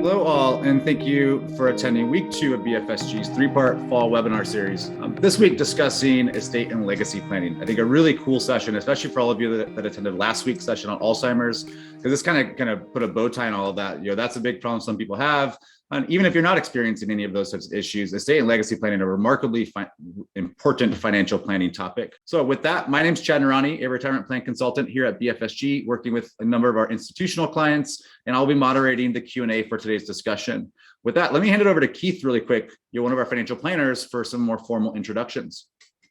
Hello all, and thank you for attending week 2 of BFSG's 3-part fall webinar series. This week discussing estate and legacy planning. I think a really cool session, especially for all of you that attended last week's session on Alzheimer's, because this kind of put a bow tie on all of that. That's a big problem some people have. And even if you're not experiencing any of those types of issues, estate and legacy planning are a remarkably important financial planning topic. So with that, my name is Chad Narani, a retirement plan consultant here at BFSG, working with a number of our institutional clients, and I'll be moderating the Q&A for today's discussion. With that, let me hand it over to Keith really quick. You're one of our financial planners for some more formal introductions.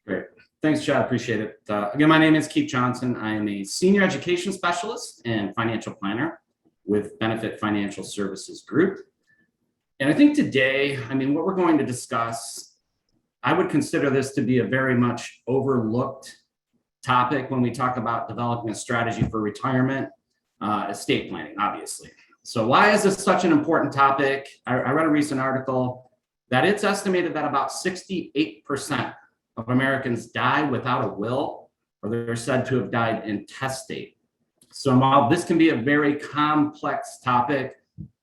Great. Thanks, Chad. Appreciate it. Again, my name is Keith Johnson. I am a senior education specialist and financial planner with Benefit Financial Services Group. And I think today, what we're going to discuss, I would consider this to be a very much overlooked topic when we talk about developing a strategy for retirement, estate planning, obviously. So why is this such an important topic? I read a recent article that it's estimated that about 68% of Americans die without a will, or they're said to have died intestate. So while this can be a very complex topic,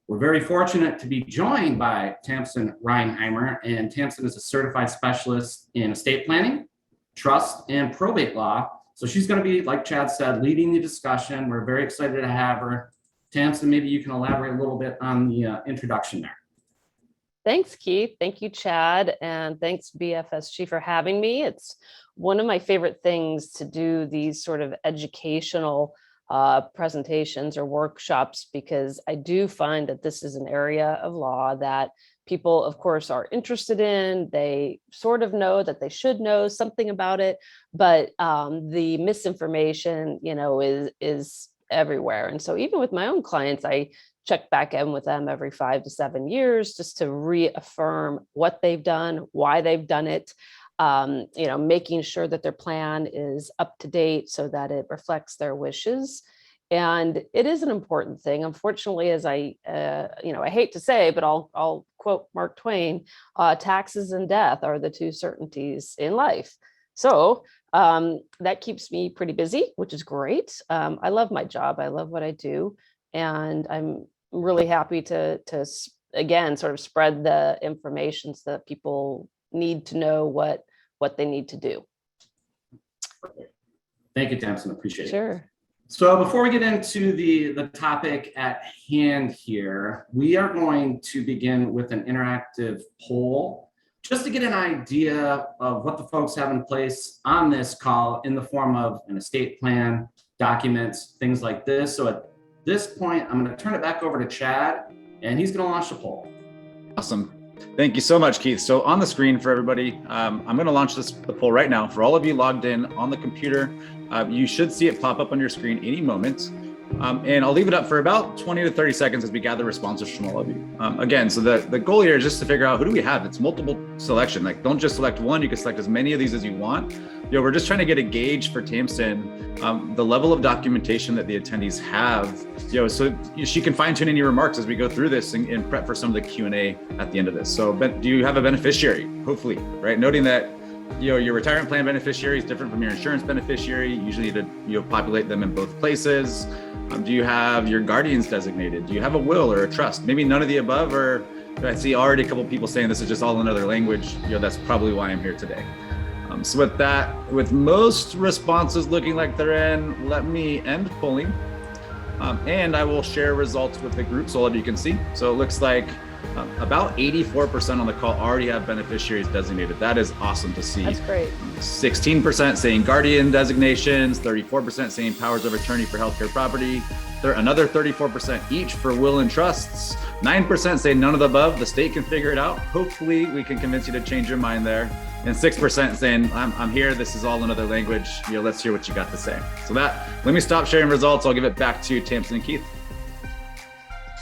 we're very fortunate to be joined by Tamsen Reinheimer, and Tamsen is a certified specialist in estate planning, trust, and probate law. So she's going to be, like Chad said, leading the discussion. We're very excited to have her. Tamsen, maybe you can elaborate a little bit on the introduction there. Thanks, Keith. Thank you, Chad. And thanks, BFSG, for having me. It's one of my favorite things to do these sort of educational presentations or workshops, because I do find that this is an area of law that people, of course, are interested in. They sort of know that they should know something about it, but the misinformation, is everywhere. And so even with my own clients, I check back in with them every 5 to 7 years just to reaffirm what they've done, why they've done it. Making sure that their plan is up to date so that it reflects their wishes. And it is an important thing. Unfortunately, as I hate to say, but I'll quote Mark Twain, taxes and death are the two certainties in life. So that keeps me pretty busy, which is great. I love my job. I love what I do. And I'm really happy to again, sort of spread the information so that people need to know what they need to do. Thank you, Tamsen. Appreciate it. Sure. So before we get into the topic at hand here, we are going to begin with an interactive poll just to get an idea of what the folks have in place on this call in the form of an estate plan, documents, things like this. So at this point, I'm going to turn it back over to Chad, and he's going to launch the poll. Awesome. Thank you so much, Keith. So on the screen for everybody, I'm going to launch the poll right now. For all of you logged in on the computer, you should see it pop up on your screen any moment. And I'll leave it up for about 20 to 30 seconds as we gather responses from all of you. Again, so the goal here is just to figure out who do we have. It's multiple selection. Like, don't just select one. You can select as many of these as you want. We're just trying to get a gauge for Tamsen, the level of documentation that the attendees have, so she can fine tune any remarks as we go through this and prep for some of the Q&A at the end of this. So do you have a beneficiary? Hopefully, right? Noting that your retirement plan beneficiary is different from your insurance beneficiary. You usually need to populate them in both places. Do you have your guardians designated? Do you have a will or a trust? Maybe none of the above, or I see already a couple people saying this is just all another language. That's probably why I'm here today. So with that, with most responses looking like they're in, let me end polling. And I will share results with the group so all of you can see. So it looks like about 84% on the call already have beneficiaries designated. That is awesome to see. That's great. 16% saying guardian designations, 34% saying powers of attorney for healthcare property, another 34% each for will and trusts, 9% say none of the above, the state can figure it out. Hopefully we can convince you to change your mind there. And 6% saying, I'm here, this is all another language, let's hear what you got to say. So let me stop sharing results. I'll give it back to Tamsen and Keith.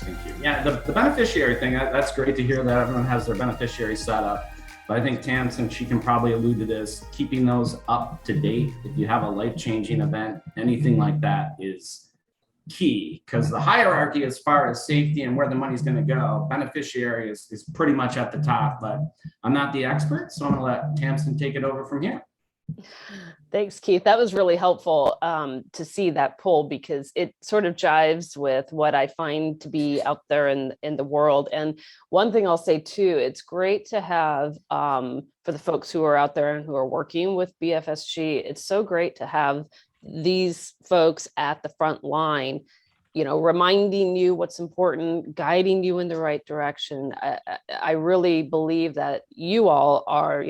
Thank you. Yeah, the beneficiary thing, that's great to hear that everyone has their beneficiary set up. But I think Tamsen, she can probably allude to this, keeping those up to date. If you have a life-changing event, anything like that is key, because the hierarchy as far as safety and where the money's going to go, beneficiary is pretty much at the top, but I'm not the expert, so I'm going to let Tamsen take it over from here. Thanks, Keith. That was really helpful to see that poll, because it sort of jives with what I find to be out there in the world. And one thing I'll say too, it's great to have, for the folks who are out there and who are working with BFSG, it's so great to have these folks at the front line, reminding you what's important, guiding you in the right direction. I really believe that you all are,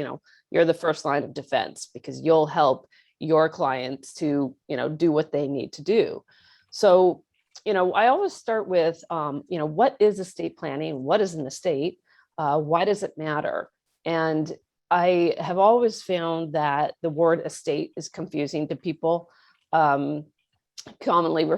you're the first line of defense, because you'll help your clients to, do what they need to do. So, I always start with, what is estate planning? What is an estate? Why does it matter? And I have always found that the word estate is confusing to people. Commonly,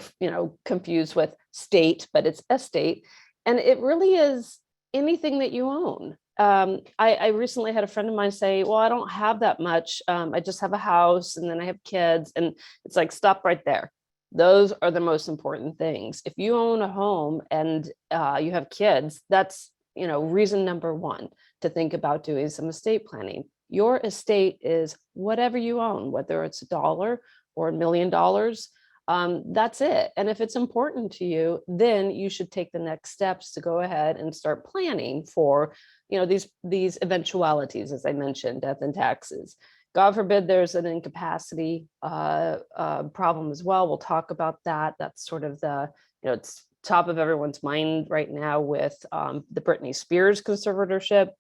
confused with state, but it's estate. And it really is anything that you own. I recently had a friend of mine say, well, I don't have that much. I just have a house, and then I have kids. And it's like, stop right there. Those are the most important things. If you own a home and you have kids, that's, reason number one to think about doing some estate planning. Your estate is whatever you own, whether it's $1 or $1 million. That's it. And if it's important to you, then you should take the next steps to go ahead and start planning for, these eventualities, as I mentioned, death and taxes. God forbid there's an incapacity problem as well. We'll talk about that. That's sort of the, it's top of everyone's mind right now with the Britney Spears conservatorship.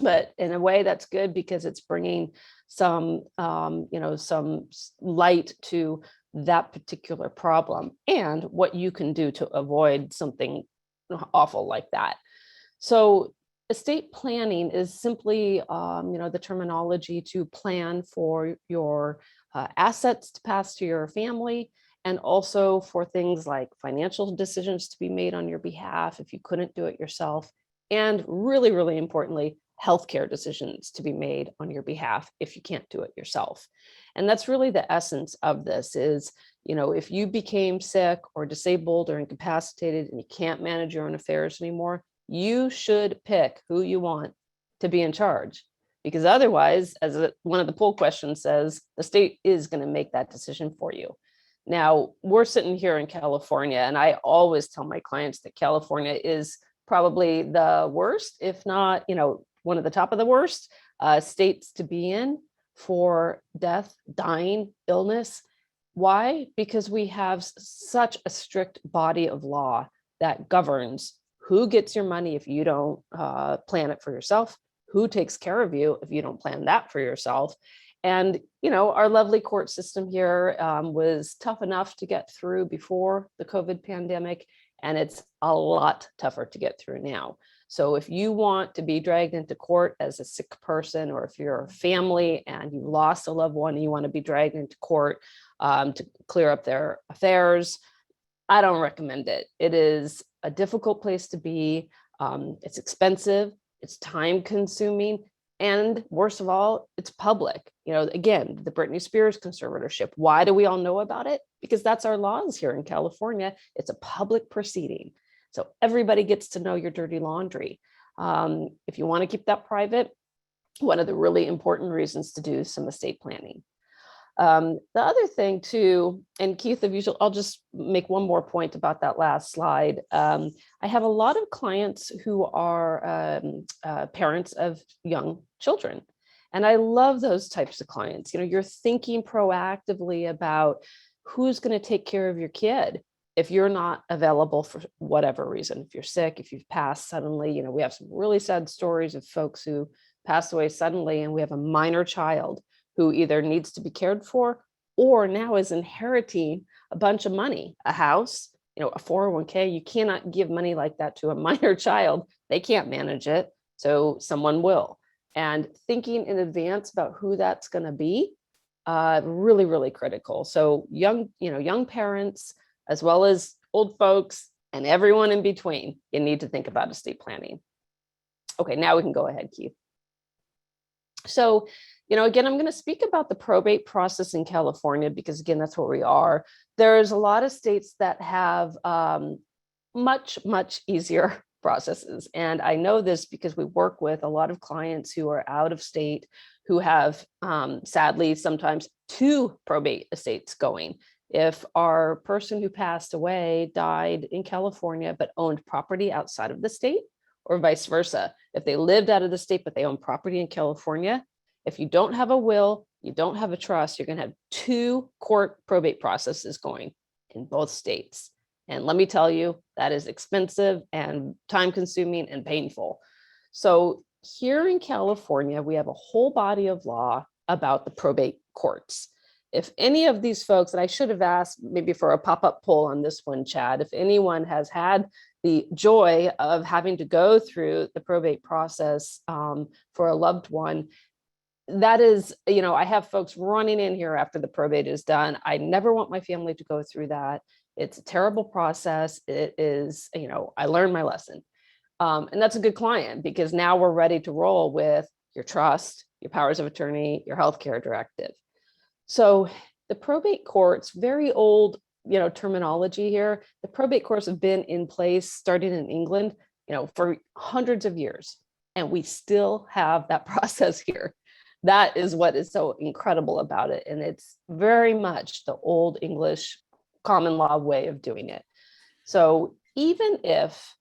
But in a way, that's good, because it's bringing some, some light to that particular problem and what you can do to avoid something awful like that. So estate planning is simply, the terminology to plan for your assets to pass to your family, and also for things like financial decisions to be made on your behalf if you couldn't do it yourself. And really, really importantly, healthcare decisions to be made on your behalf if you can't do it yourself. And that's really the essence of this is, if you became sick or disabled or incapacitated and you can't manage your own affairs anymore, you should pick who you want to be in charge, because otherwise, as one of the poll questions says, the state is going to make that decision for you. Now, we're sitting here in California, and I always tell my clients that California is probably the worst, if not, one of the top of the worst states to be in for death, dying, illness. Why? Because we have such a strict body of law that governs who gets your money if you don't plan it for yourself, who takes care of you if you don't plan that for yourself. And, our lovely court system here was tough enough to get through before the COVID pandemic, and it's a lot tougher to get through now. So if you want to be dragged into court as a sick person, or if you're a family and you lost a loved one and you want to be dragged into court to clear up their affairs, I don't recommend it. It is a difficult place to be. It's expensive, it's time consuming, and worst of all, it's public. Again, the Britney Spears conservatorship. Why do we all know about it? Because that's our laws here in California. It's a public proceeding. So everybody gets to know your dirty laundry. If you want to keep that private, one of the really important reasons to do some estate planning. The other thing too, and Keith, I'll just make one more point about that last slide. I have a lot of clients who are parents of young children. And I love those types of clients. You're thinking proactively about who's going to take care of your kid if you're not available for whatever reason. If you're sick, if you've passed suddenly, we have some really sad stories of folks who passed away suddenly, and we have a minor child who either needs to be cared for or now is inheriting a bunch of money, a house, a 401k. You cannot give money like that to a minor child. They can't manage it. So someone will. And thinking in advance about who that's going to be, really, really critical. So young parents, as well as old folks and everyone in between, you need to think about estate planning. Okay, now we can go ahead, Keith. So, again, I'm going to speak about the probate process in California, because again, that's where we are. There's a lot of states that have much, much easier processes. And I know this because we work with a lot of clients who are out of state, who have sadly sometimes two probate estates going. If our person who passed away died in California but owned property outside of the state, or vice versa, if they lived out of the state but they own property in California, if you don't have a will, you don't have a trust, you're going to have two court probate processes going in both states. And let me tell you, that is expensive and time consuming and painful. So here in California, we have a whole body of law about the probate courts. If any of these folks, and I should have asked maybe for a pop-up poll on this one, Chad, if anyone has had the joy of having to go through the probate process for a loved one, that is, I have folks running in here after the probate is done. I never want my family to go through that. It's a terrible process. It is, I learned my lesson. And that's a good client, because now we're ready to roll with your trust, your powers of attorney, your healthcare directive. So the probate courts, very old, terminology here. The probate courts have been in place starting in England, for hundreds of years, and we still have that process here. That is what is so incredible about it. And it's very much the old English common law way of doing it. So even if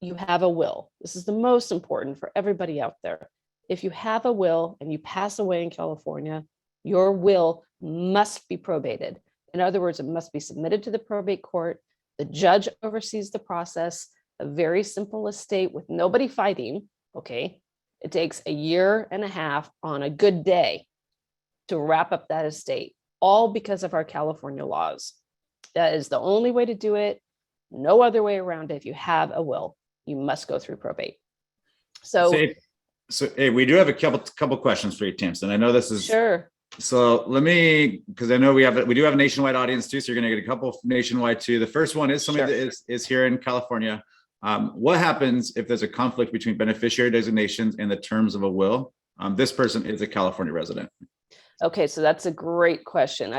you have a will, this is the most important for everybody out there. If you have a will and you pass away in California, your will must be probated. In other words, it must be submitted to the probate court. The judge oversees the process, a very simple estate with nobody fighting, okay? It takes a year and a half on a good day to wrap up that estate, all because of our California laws. That is the only way to do it. No other way around it. If you have a will, you must go through probate. So hey, we do have a couple questions for you, Tamsen. I know this is sure. So let me, because I know we do have a nationwide audience too, so you're going to get a couple nationwide too. The first one is somebody that is here in California. What happens if there's a conflict between beneficiary designations and the terms of a will? This person is a California resident. Okay, so that's a great question.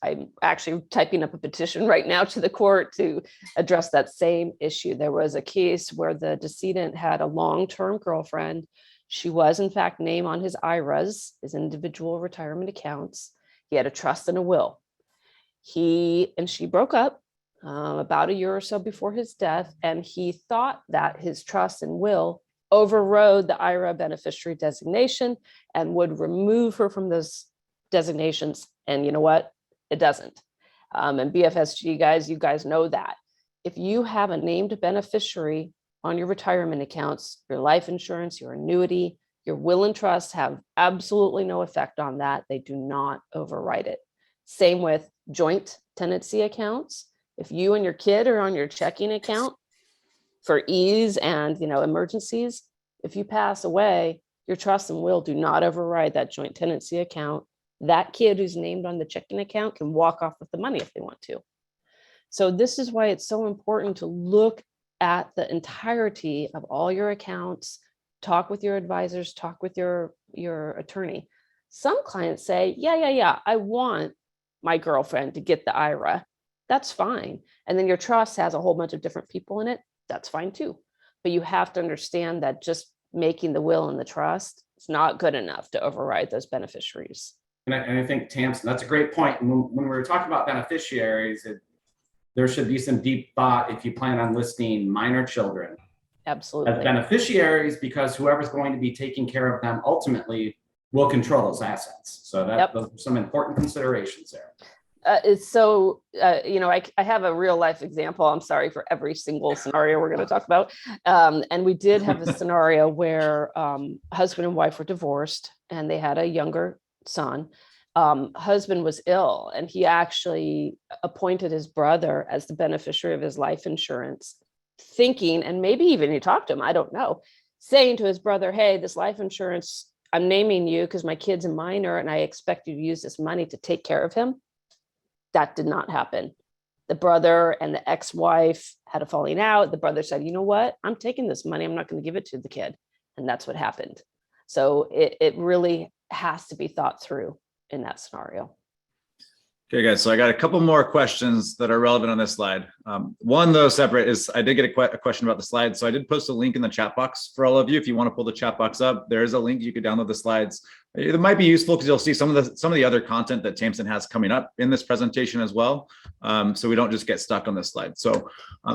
I'm actually typing up a petition right now to the court to address that same issue. There was a case where the decedent had a long-term girlfriend. She was, in fact, named on his IRAs, his individual retirement accounts. He had a trust and a will. He and she broke up about a year or so before his death, and he thought that his trust and will overrode the IRA beneficiary designation and would remove her from those designations. And you know what? It doesn't. And BFSG guys, you guys know that. If you have a named beneficiary on your retirement accounts, your life insurance, your annuity, your will and trust have absolutely no effect on that. They do not override it. Same with joint tenancy accounts. If you and your kid are on your checking account for ease and emergencies, if you pass away, your trust and will do not override that joint tenancy account. That kid who's named on the checking account can walk off with the money if they want to. So this is why it's so important to look at the entirety of all your accounts, talk with your advisors, talk with your attorney. Some clients say, yeah, I want my girlfriend to get the IRA. That's fine. And then your trust has a whole bunch of different people in it. That's fine too. But you have to understand that just making the will and the trust is not good enough to override those beneficiaries. And I think, Tamsen, that's a great point. When we were talking about beneficiaries, there should be some deep thought if you plan on listing minor children Absolutely as beneficiaries, because whoever's going to be taking care of them ultimately will control those assets. So those are some important considerations there. It's so, I have a real life example. I'm sorry for every single scenario we're going to talk about. And we did have a scenario where husband and wife were divorced and they had a younger son. Husband was ill and he actually appointed his brother as the beneficiary of his life insurance, thinking, and maybe even he talked to him, I don't know, saying to his brother, hey, this life insurance, I'm naming you because my kid's a minor and I expect you to use this money to take care of him. That did not happen. The brother and the ex-wife had a falling out. The brother said, you know what? I'm taking this money. I'm not going to give it to the kid. And that's what happened. So it really has to be thought through in that scenario. Okay, guys, so I got a couple more questions that are relevant on this slide. One, though, separate is I did get a question about the slides. So I did post a link in the chat box for all of you. If you want to pull the chat box up, there is a link. You could download the slides. It might be useful because you'll see some of the other content that Tamsen has coming up in this presentation as well. So we don't just get stuck on this slide. So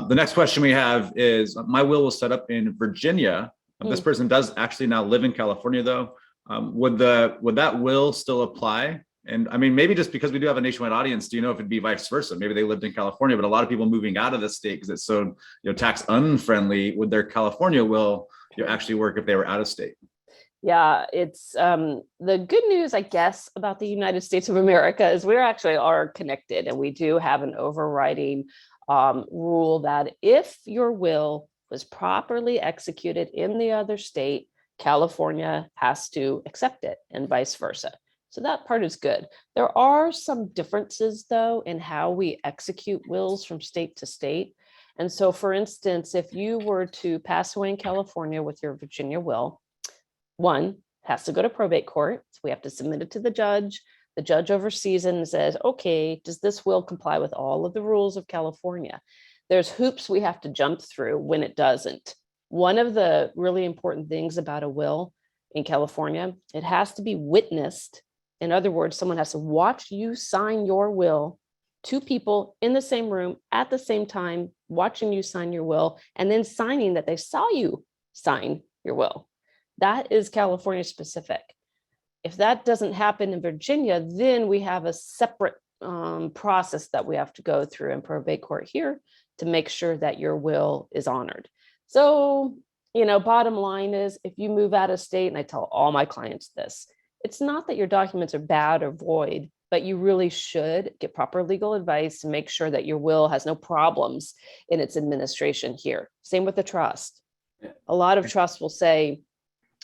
the next question we have is, my will was set up in Virginia. This person does actually now live in California, though. Would that will still apply? And I mean, maybe just because we do have a nationwide audience, do you know if it'd be vice versa? Maybe they lived in California, but a lot of people moving out of the state because it's so tax unfriendly. Would their California will actually work if they were out of state? Yeah, it's the good news, I guess, about the United States of America is we actually are connected, and we do have an overriding rule that if your will was properly executed in the other state, California has to accept it, and vice versa. So that part is good. There are some differences, though, in how we execute wills from state to state. And so, for instance, if you were to pass away in California with your Virginia will, one has to go to probate court. So we have to submit it to the judge. The judge oversees it and says, okay, does this will comply with all of the rules of California? There's hoops we have to jump through when it doesn't. One of the really important things about a will in California, it has to be witnessed. In other words, someone has to watch you sign your will, two people in the same room at the same time, watching you sign your will, and then signing that they saw you sign your will. That is California specific. If that doesn't happen in Virginia, then we have a separate process that we have to go through in probate court here to make sure that your will is honored. So, bottom line is, if you move out of state, and I tell all my clients this, it's not that your documents are bad or void, but you really should get proper legal advice to make sure that your will has no problems in its administration here. Same with the trust. A lot of trusts will say,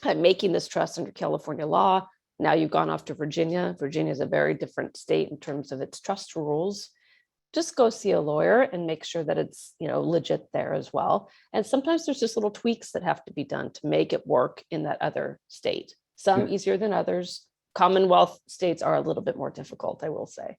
I'm making this trust under California law. Now you've gone off to Virginia. Virginia is a very different state in terms of its trust rules. Just go see a lawyer and make sure that it's legit there as well. And sometimes there's just little tweaks that have to be done to make it work in that other state. Some easier than others. Commonwealth states are a little bit more difficult, I will say.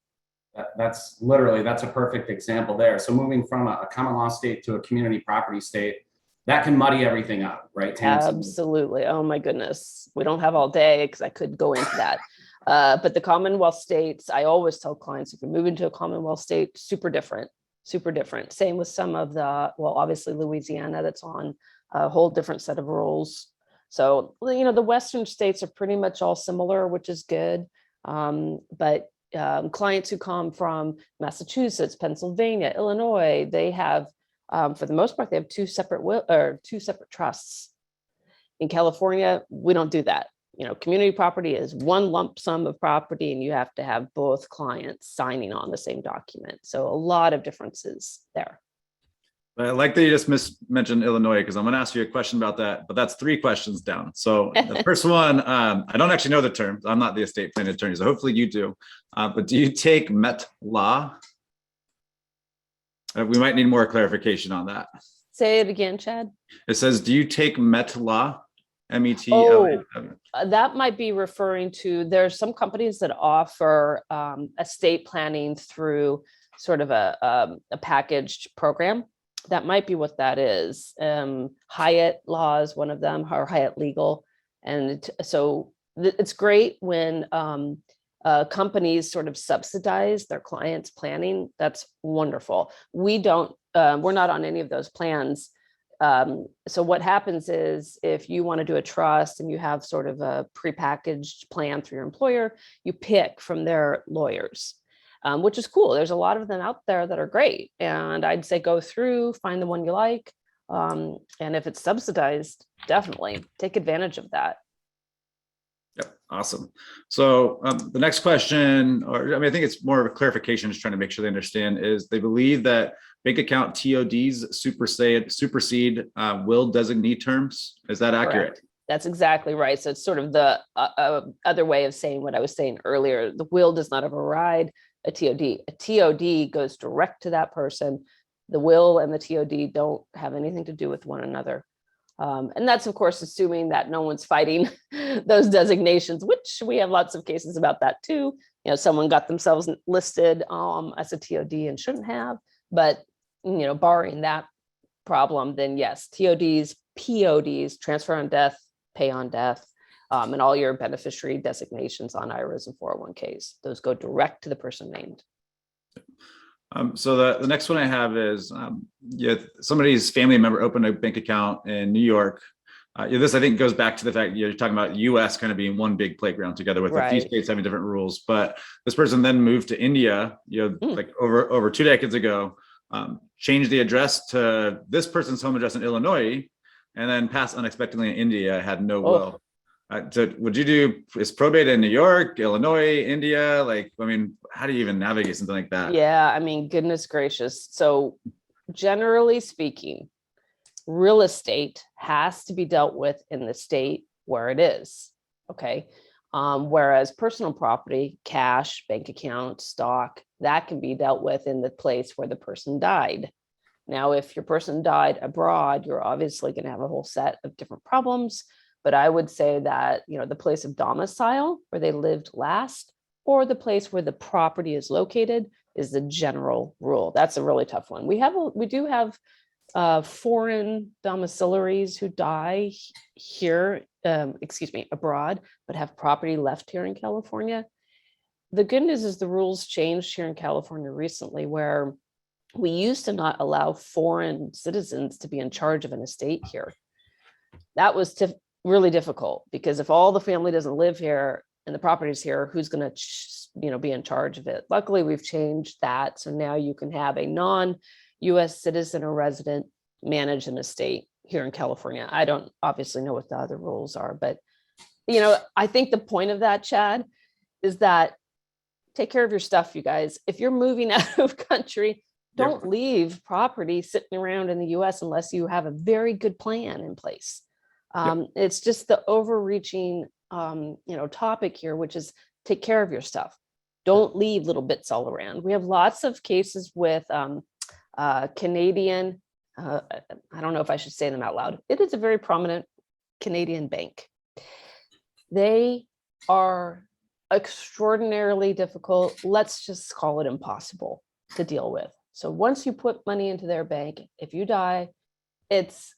That's a perfect example there. So moving from a common law state to a community property state, that can muddy everything up, right, Tamsen? Absolutely. Oh my goodness. We don't have all day because I could go into that. But the Commonwealth states, I always tell clients, if you're moving to a Commonwealth state, super different. Same with some of obviously Louisiana, that's on a whole different set of rules. So, the Western states are pretty much all similar, which is good. But clients who come from Massachusetts, Pennsylvania, Illinois, they have, for the most part, they have two separate trusts. In California, we don't do that. Community property is one lump sum of property, and you have to have both clients signing on the same document. So a lot of differences there. I like that you just mentioned Illinois, because I'm going to ask you a question about that, but that's 3 questions down. So the first one, I don't actually know the terms. I'm not the estate planning attorney, so hopefully you do. But do you take Met law? We might need more clarification on that. Say it again, Chad. It says, do you take Met law? MET. That might be referring to, there's some companies that offer estate planning through sort of a packaged program. That might be what that is. Hyatt Law is one of them, or Hyatt Legal. And so it's great when companies sort of subsidize their clients' planning. That's wonderful. We're not on any of those plans. So what happens is, if you want to do a trust and you have sort of a prepackaged plan through your employer, you pick from their lawyers. Which is cool. There's a lot of them out there that are great. And I'd say go through, find the one you like. And if it's subsidized, definitely take advantage of that. Yep. Awesome. So the next question, I think it's more of a clarification, just trying to make sure they understand, is they believe that bank account TODs supersede will designee terms. Is that accurate? Correct. That's exactly right. So it's sort of the other way of saying what I was saying earlier. The will does not override a TOD. A TOD goes direct to that person. The will and the TOD don't have anything to do with one another. And that's, of course, assuming that no one's fighting those designations, which we have lots of cases about that too. someone got themselves listed as a TOD and shouldn't have, but, barring that problem, then yes, TODs, PODs, transfer on death, pay on death, and all your beneficiary designations on IRAs and 401ks, those go direct to the person named. So the next one I have is somebody's family member opened a bank account in New York. This, I think, goes back to the fact you're talking about US kind of being one big playground together with a few states having different rules. But this person then moved to India, like over 2 decades ago, changed the address to this person's home address in Illinois, and then passed unexpectedly in India, had no will. So is probate in New York, Illinois, India? How do you even navigate something like that? Yeah, goodness gracious. So generally speaking, real estate has to be dealt with in the state where it is, okay? Whereas personal property, cash, bank account, stock, that can be dealt with in the place where the person died. Now, if your person died abroad, you're obviously going to have a whole set of different problems. But I would say that, the place of domicile where they lived last, or the place where the property is located, is the general rule. That's a really tough one. We do have foreign domiciliaries who die here, abroad, but have property left here in California. The good news is the rules changed here in California recently, where we used to not allow foreign citizens to be in charge of an estate here. That was really difficult, because if all the family doesn't live here and the property's here, who's going to be in charge of it? Luckily, we've changed that. So now you can have a non-US citizen or resident manage an estate here in California. I don't obviously know what the other rules are, but I think the point of that, Chad, is that take care of your stuff, you guys. If you're moving out of country, don't leave property sitting around in the US unless you have a very good plan in place. It's just the overreaching, topic here, which is take care of your stuff. Don't leave little bits all around. We have lots of cases with Canadian, I don't know if I should say them out loud. It is a very prominent Canadian bank. They are extraordinarily difficult. Let's just call it impossible to deal with. So once you put money into their bank, if you die, it's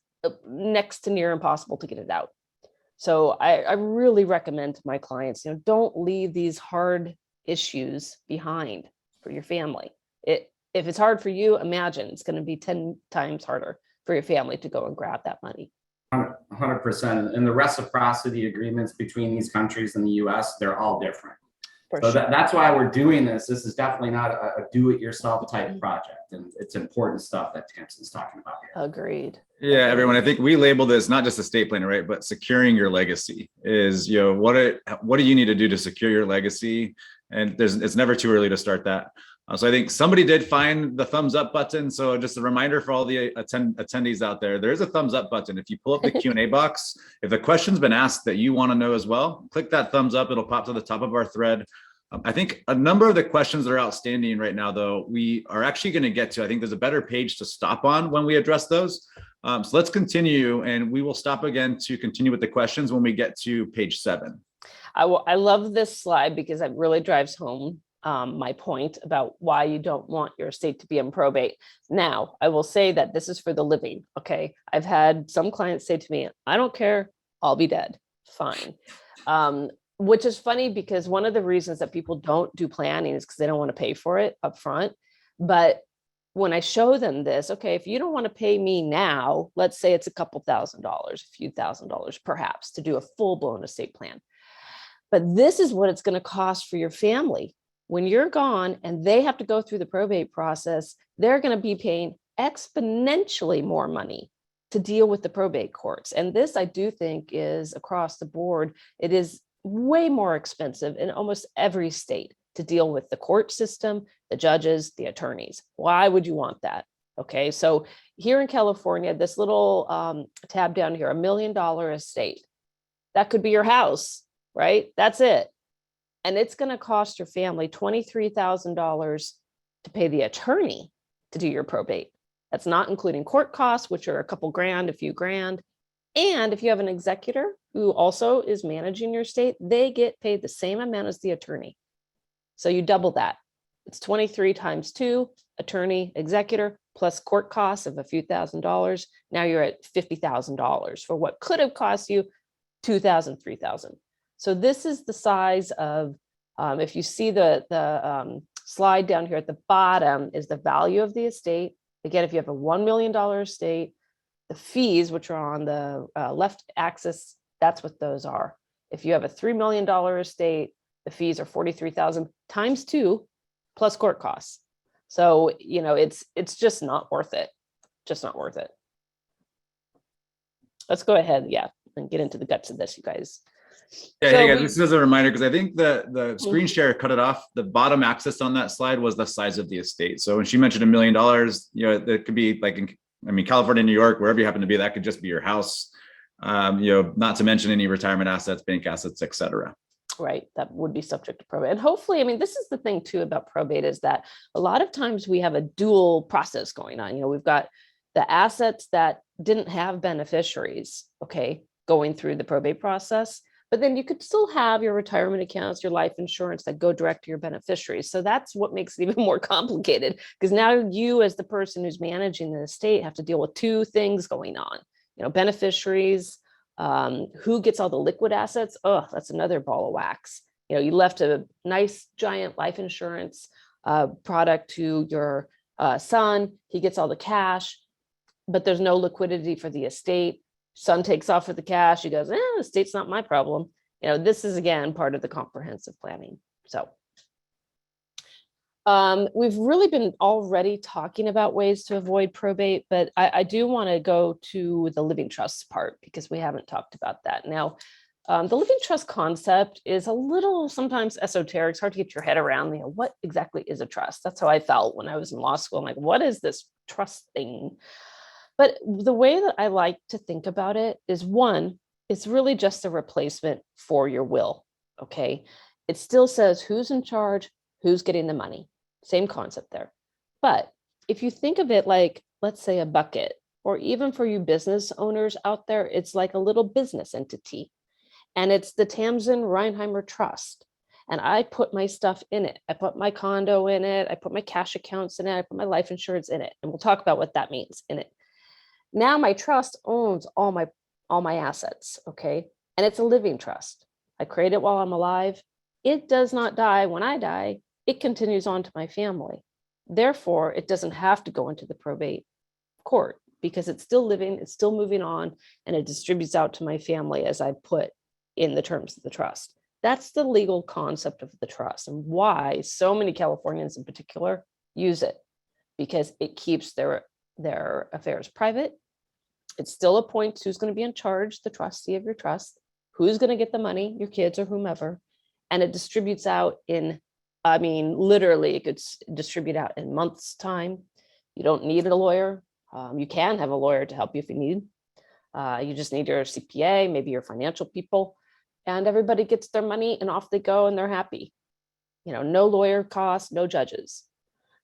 next to near impossible to get it out. So I really recommend to my clients, don't leave these hard issues behind for your family. If it's hard for you, imagine it's going to be 10 times harder for your family to go and grab that money. 100%. And the reciprocity agreements between these countries and the US, they're all different. That's why we're doing this. This is definitely not a do-it-yourself type project. And it's important stuff that Tamsen's talking about here. Agreed. Yeah, everyone, I think we label this not just estate planning, right? But securing your legacy is, what do you need to do to secure your legacy? And it's never too early to start that. So I think somebody did find the thumbs up button. So just a reminder for all the attendees out there, there is a thumbs up button. If you pull up the Q&A box, if the question's been asked that you want to know as well, click that thumbs up. It'll pop to the top of our thread. I think a number of the questions that are outstanding right now, though, we are actually going to get to. I think there's a better page to stop on when we address those. So let's continue, and we will stop again to continue with the questions when we get to page 7. I love this slide because it really drives home my point about why you don't want your estate to be in probate. Now, I will say that this is for the living. Okay. I've had some clients say to me, I don't care, I'll be dead. Fine. Which is funny because one of the reasons that people don't do planning is because they don't want to pay for it up front. But when I show them this, okay, if you don't want to pay me now, let's say it's a couple $1,000, a few $1,000 perhaps to do a full-blown estate plan. But this is what it's going to cost for your family. When you're gone and they have to go through the probate process, they're going to be paying exponentially more money to deal with the probate courts. And this, I do think, is across the board. It is way more expensive in almost every state to deal with the court system, the judges, the attorneys. Why would you want that? Okay, so here in California, this little tab down here, $1 million estate, that could be your house, right? That's it. And it's going to cost your family $23,000 to pay the attorney to do your probate. That's not including court costs, which are a couple grand, a few grand. And if you have an executor who also is managing your estate, they get paid the same amount as the attorney. So you double that. It's 23 times 2, attorney, executor, plus court costs of a few $1,000s. Now you're at $50,000 for what could have cost you $2,000, $3,000. So this is the size of, if you see the slide down here at the bottom is the value of the estate. Again, if you have a $1 million estate, the fees, which are on the left axis, that's what those are. If you have a $3 million estate, the fees are 43,000 times 2 plus court costs. So, you know, it's just not worth it. Just not worth it. Let's go ahead, and get into the guts of this, you guys. Yeah, So hey guys, this is a reminder because I think the screen Mhm. share cut it off. The bottom axis on that slide was the size of the estate. So when she mentioned $1 million, you know, that could be like in, California, New York, wherever you happen to be, that could just be your house. You know, not to mention any retirement assets, bank assets, et cetera. Right, that would be subject to probate. And hopefully, I mean, this is the thing too about probate is that a lot of times we have a dual process going on. You know, we've got the assets that didn't have beneficiaries, okay, going through the probate process, but then you could still have your retirement accounts, your life insurance that go direct to your beneficiaries. So that's what makes it even more complicated because now you as the person who's managing the estate have to deal with two things going on, you know, beneficiaries, who gets all the liquid assets? Oh, that's another ball of wax. You know, you left a nice giant life insurance product to your son. He gets all the cash, but there's no liquidity for the estate. Son takes off with the cash. He goes, the estate's not my problem. You know, this is again part of the comprehensive planning. So we've really been already talking about ways to avoid probate, but I do want to go to the living trust part because we haven't talked about that. Now, the living trust concept is a little sometimes esoteric. It's hard to get your head around, you know, what exactly is a trust? That's how I felt when I was in law school. I'm like, what is this trust thing? But the way that I like to think about it is one, it's really just a replacement for your will, okay? It still says who's in charge, who's getting the money. Same concept there. But if you think of it like, let's say a bucket, or even for you business owners out there, it's like a little business entity. And it's the Tamsen Reinheimer Trust. And I put my stuff in it. I put my condo in it. I put my cash accounts in it. I put my life insurance in it. And we'll talk about what that means in it. Now my trust owns all my assets, okay? And it's a living trust. I create it while I'm alive. It does not die when I die. It continues on to my family. Therefore, it doesn't have to go into the probate court because it's still living, it's still moving on, and it distributes out to my family as I put in the terms of the trust. That's the legal concept of the trust and why so many Californians in particular use it, because it keeps their affairs private. It still appoints who's going to be in charge, the trustee of your trust, who's going to get the money, your kids or whomever, and it distributes out in, I mean, literally it could distribute out in months' time. You don't need a lawyer. You can have a lawyer to help you if you need. You just need your CPA, maybe your financial people, and everybody gets their money and off they go and they're happy. You know, no lawyer costs, no judges.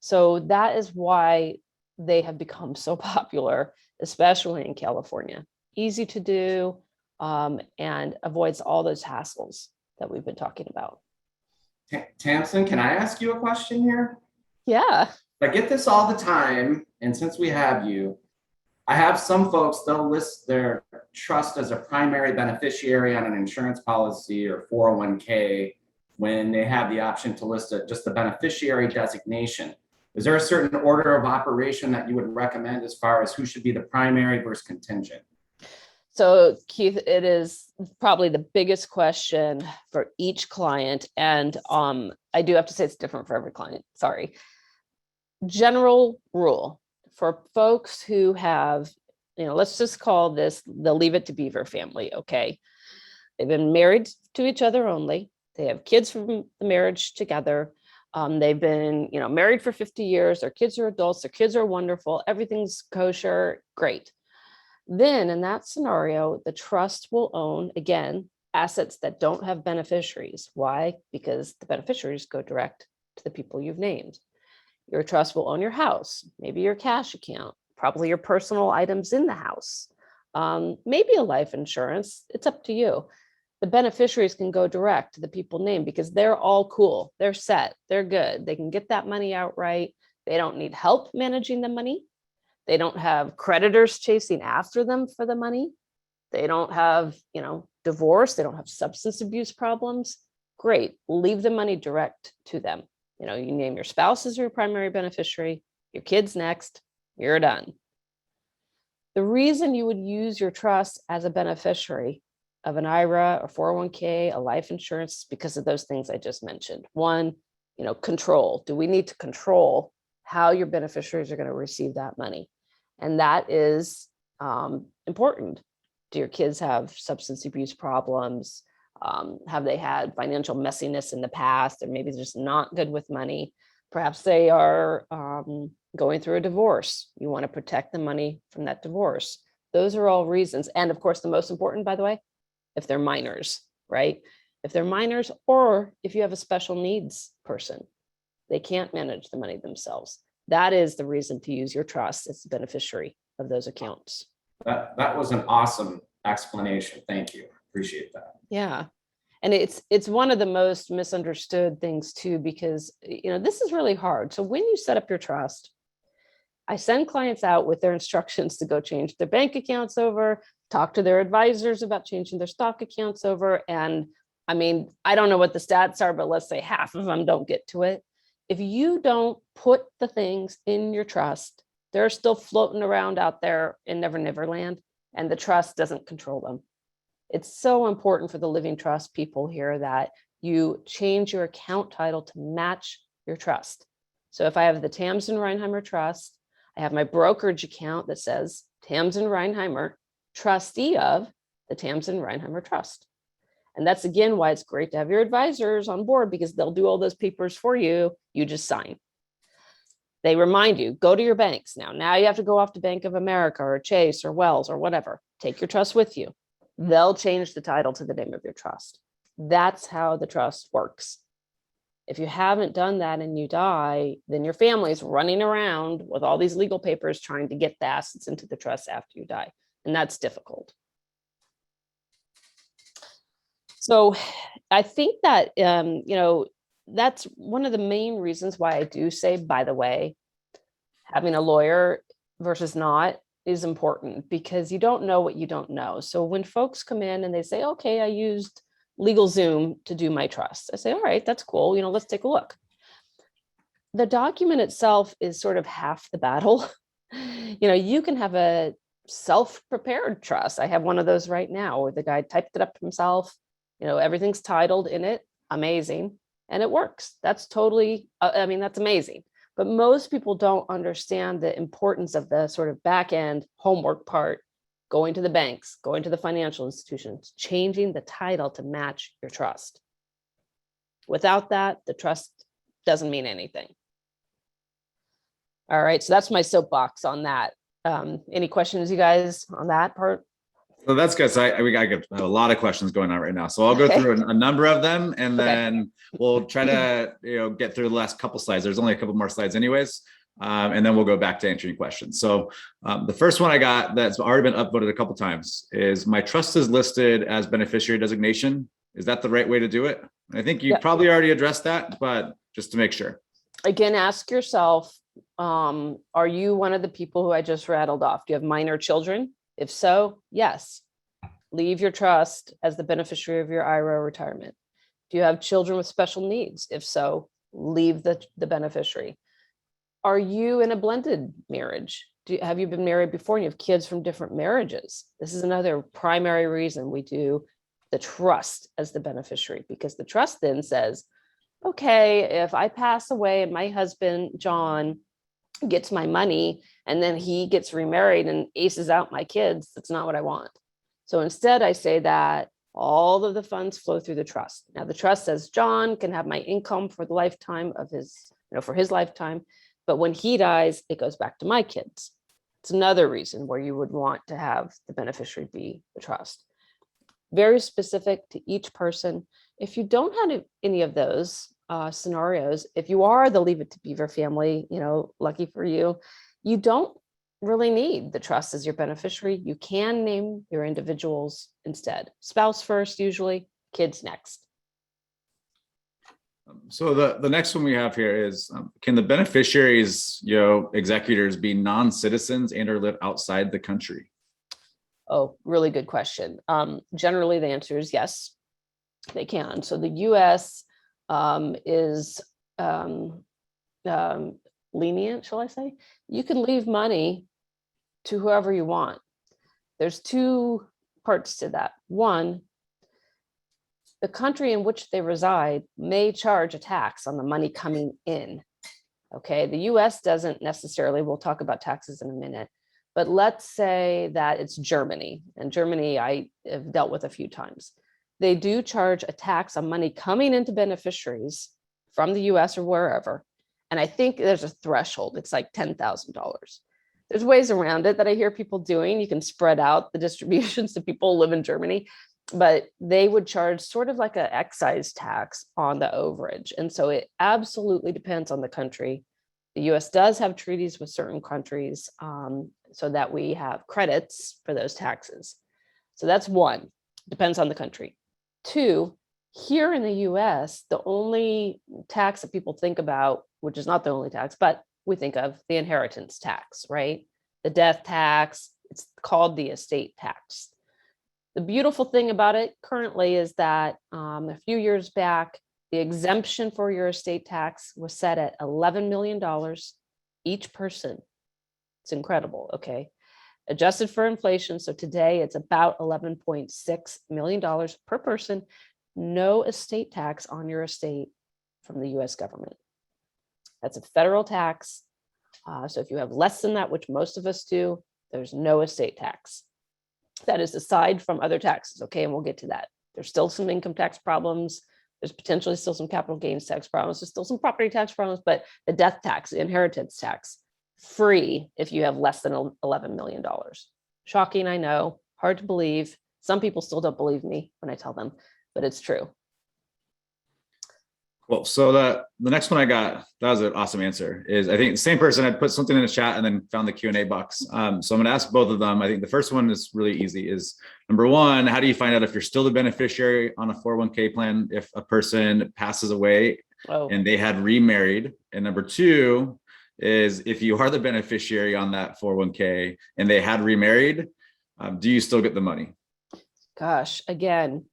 So that is why they have become so popular, especially in California. Easy to do and avoids all those hassles that we've been talking about. Tamsen, can I ask you a question here? Yeah. I get this all the time, and since we have you, I have some folks, they'll list their trust as a primary beneficiary on an insurance policy or 401k when they have the option to list just the beneficiary designation. Is there a certain order of operation that you would recommend as far as who should be the primary versus contingent? So Keith, it is probably the biggest question for each client. And I do have to say it's different for every client. Sorry. General rule for folks who have, you know, let's just call this the Leave It to Beaver family. Okay. They've been married to each other only. They have kids from the marriage together. They've been, you know, married for 50 years. Their kids are adults. Their kids are wonderful. Everything's kosher. Great. Then in that scenario, the trust will own, again, assets that don't have beneficiaries. Why? Because the beneficiaries go direct to the people you've named. Your trust will own your house, maybe your cash account, probably your personal items in the house, maybe a life insurance. It's up to you. The beneficiaries can go direct to the people named because they're all cool. They're set. They're good. They can get that money outright. They don't need help managing the money. They don't have creditors chasing after them for the money. They don't have, divorce. They don't have substance abuse problems. Great. Leave the money direct to them. You name your spouse as your primary beneficiary, your kids next, you're done. The reason you would use your trust as a beneficiary of an IRA or 401k, a life insurance, is because of those things I just mentioned. One, control. Do we need to control how your beneficiaries are going to receive that money? And that is important. Do your kids have substance abuse problems? Have they had financial messiness in the past? Or maybe they're just not good with money. Perhaps they are going through a divorce. You want to protect the money from that divorce. Those are all reasons. And of course, the most important, by the way, if they're minors, right? If they're minors, or if you have a special needs person, they can't manage the money themselves. That is the reason to use your trust as the beneficiary of those accounts. That was an awesome explanation. Thank you. Appreciate that. Yeah. And it's one of the most misunderstood things too, because this is really hard. So when you set up your trust, I send clients out with their instructions to go change their bank accounts over, talk to their advisors about changing their stock accounts over. And I don't know what the stats are, but let's say half of them don't get to it. If you don't put the things in your trust, they're still floating around out there in Never Never Land, and the trust doesn't control them. It's so important for the living trust people here that you change your account title to match your trust. So if I have the Tamsen Reinheimer Trust, I have my brokerage account that says Tamsen Reinheimer, trustee of the Tamsen Reinheimer Trust. And that's again why it's great to have your advisors on board, because they'll do all those papers for you. You just sign. They remind you, go to your banks now. Now you have to go off to Bank of America or Chase or Wells or whatever. Take your trust with you. They'll change the title to the name of your trust. That's how the trust works. If you haven't done that and you die, then your family's running around with all these legal papers trying to get the assets into the trust after you die. And that's difficult. So I think that, that's one of the main reasons why I do say, by the way, having a lawyer versus not is important, because you don't know what you don't know. So when folks come in and they say, okay, I used Legalzoom to do my trust, I say, all right, that's cool. Let's take a look. The document itself is sort of half the battle. You can have a self-prepared trust. I have one of those right now where the guy typed it up himself. Everything's titled in it. Amazing. And it works. That's totally, that's amazing. But most people don't understand the importance of the sort of back end homework part, going to the banks, going to the financial institutions, changing the title to match your trust. Without that, the trust doesn't mean anything. All right, so that's my soapbox on that. Any questions, you guys, on that part? So that's good. So we got a lot of questions going on right now. So I'll go through a number of them, and then we'll try to get through the last couple slides. There's only a couple more slides anyways. And then we'll go back to answering questions. So the first one I got that's already been upvoted a couple times is, my trust is listed as beneficiary designation. Is that the right way to do it? I think you probably already addressed that, but just to make sure. Again, ask yourself, are you one of the people who I just rattled off? Do you have minor children? If so, yes, leave your trust as the beneficiary of your IRA retirement. Do you have children with special needs? If so, leave the beneficiary. Are you in a blended marriage? Have you been married before and you have kids from different marriages? This is another primary reason we do the trust as the beneficiary, because the trust then says, okay, if I pass away and my husband, John, gets my money and then he gets remarried and aces out my kids, that's not what I want. So instead I say that all of the funds flow through the trust. Now the trust says John can have my income for the lifetime of his, for his lifetime, but when he dies, it goes back to my kids. It's another reason where you would want to have the beneficiary be the trust. Very specific to each person. If you don't have any of those scenarios, if you are the Leave It to Beaver family, lucky for you, you don't really need the trust as your beneficiary. You can name your individuals instead. Spouse first, usually, kids next. So the next one we have here is, can the beneficiaries, executors be non-citizens and or live outside the country? Oh, really good question. Generally, the answer is yes, they can. So the US is lenient, shall I say? You can leave money to whoever you want. There's two parts to that. One, the country in which they reside may charge a tax on the money coming in. Okay, the US doesn't necessarily, we'll talk about taxes in a minute, but let's say that it's Germany, and Germany I have dealt with a few times. They do charge a tax on money coming into beneficiaries from the US or wherever. And I think there's a threshold, it's like $10,000. There's ways around it that I hear people doing. You can spread out the distributions to people who live in Germany, but they would charge sort of like an excise tax on the overage. And so it absolutely depends on the country. The US does have treaties with certain countries so that we have credits for those taxes. So that's one, depends on the country. Two, here in the US, the only tax that people think about, which is not the only tax, but we think of the inheritance tax, right? The death tax, it's called the estate tax. The beautiful thing about it currently is that a few years back, the exemption for your estate tax was set at $11 million each person. It's incredible, okay? Adjusted for inflation, so today it's about $11.6 million per person, no estate tax on your estate from the US government. That's a federal tax. So if you have less than that, which most of us do, there's no estate tax. That is aside from other taxes, okay? And we'll get to that. There's still some income tax problems. There's potentially still some capital gains tax problems. There's still some property tax problems, but the death tax, the inheritance tax, free if you have less than $11 million. Shocking, I know, hard to believe. Some people still don't believe me when I tell them, but it's true. Well, so the next one I got, that was an awesome answer, is I think the same person had put something in the chat and then found the Q&A box. So I'm going to ask both of them. I think the first one is really easy, is number one, how do you find out if you're still the beneficiary on a 401k plan if a person passes away and they had remarried? And number two is if you are the beneficiary on that 401k and they had remarried, do you still get the money? Gosh, again,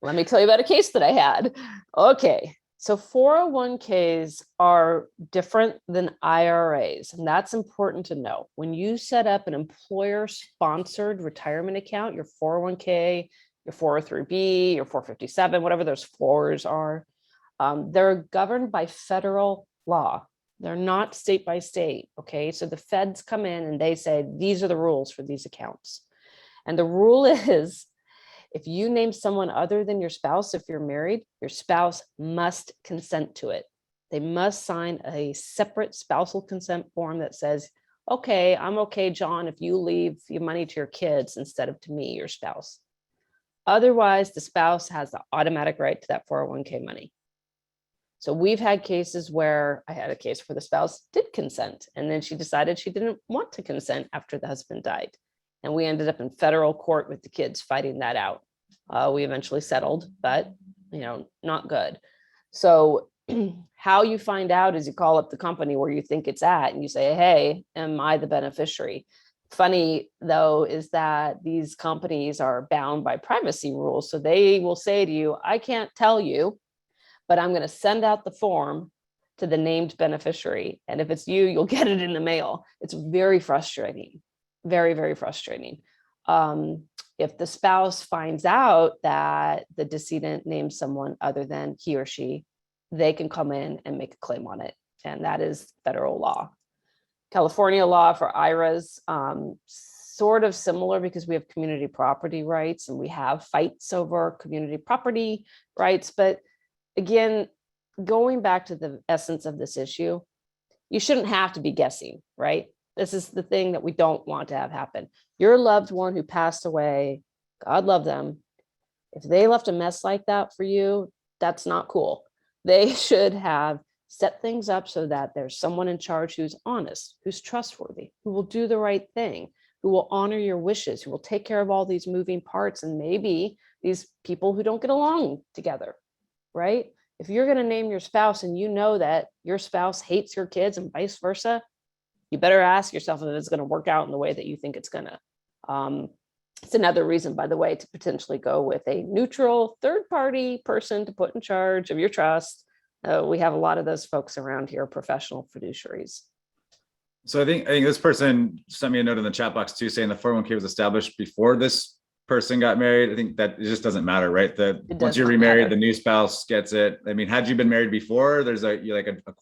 let me tell you about a case that I had. Okay. So 401ks are different than IRAs, and that's important to know. When you set up an employer-sponsored retirement account, your 401k, your 403b, your 457, whatever those fours are, they're governed by federal law. They're not state by state, okay? So the feds come in and they say, these are the rules for these accounts. And the rule is, if you name someone other than your spouse, if you're married, your spouse must consent to it. They must sign a separate spousal consent form that says, okay, I'm okay, John, if you leave your money to your kids instead of to me, your spouse. Otherwise, the spouse has the automatic right to that 401k money. So we've had cases where I had a case where the spouse did consent, and then she decided she didn't want to consent after the husband died. And we ended up in federal court with the kids fighting that out. We eventually settled, but not good. So how you find out is you call up the company where you think it's at and you say, hey, am I the beneficiary? Funny though, is that these companies are bound by privacy rules. So they will say to you, I can't tell you, but I'm going to send out the form to the named beneficiary. And if it's you, you'll get it in the mail. It's very frustrating. Very, very frustrating. If the spouse finds out that the decedent named someone other than he or she, they can come in and make a claim on it. And that is federal law. California law for IRAs, sort of similar because we have community property rights and we have fights over community property rights. But again, going back to the essence of this issue, you shouldn't have to be guessing, right? This is the thing that we don't want to have happen. Your loved one who passed away, God love them. If they left a mess like that for you, that's not cool. They should have set things up so that there's someone in charge who's honest, who's trustworthy, who will do the right thing. who will honor your wishes, who will take care of all these moving parts and maybe these people who don't get along together, right? If you're going to name your spouse and you know that your spouse hates your kids and vice versa, you better ask yourself if it's going to work out in the way that you think it's going to. It's another reason, by the way, to potentially go with a neutral third-party person to put in charge of your trust. We have a lot of those folks around here, professional fiduciaries. So I think this person sent me a note in the chat box too, saying the 401k was established before this person got married. I think that it just doesn't matter, right? Once you're remarried, the new spouse gets it. I mean, had you been married before, there's a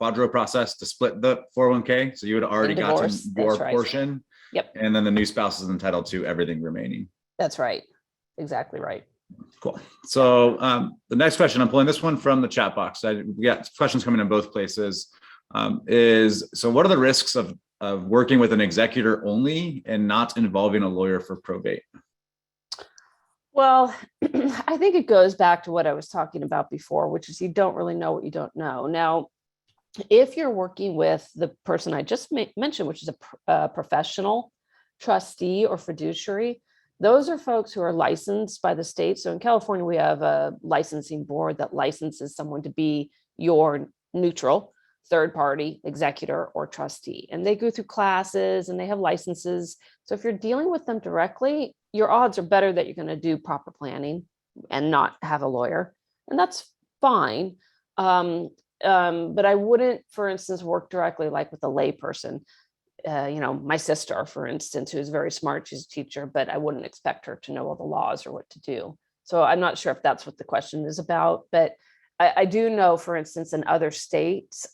quadro process to split the 401k. So you would have already gotten your portion. Yep. And then the new spouse is entitled to everything remaining. That's right. Exactly right. Cool. So the next question, I'm pulling this one from the chat box. We got questions coming in both places. So what are the risks of working with an executor only and not involving a lawyer for probate? Well, I think it goes back to what I was talking about before, which is you don't really know what you don't know. Now, if you're working with the person I just mentioned, which is a professional trustee or fiduciary, those are folks who are licensed by the state. So in California, we have a licensing board that licenses someone to be your neutral third-party executor or trustee. And they go through classes and they have licenses. So if you're dealing with them directly, your odds are better that you're going to do proper planning and not have a lawyer. And that's fine. But I wouldn't, for instance, work directly like with a lay person. My sister, for instance, who's very smart, she's a teacher, but I wouldn't expect her to know all the laws or what to do. So I'm not sure if that's what the question is about, but I do know, for instance, in other states,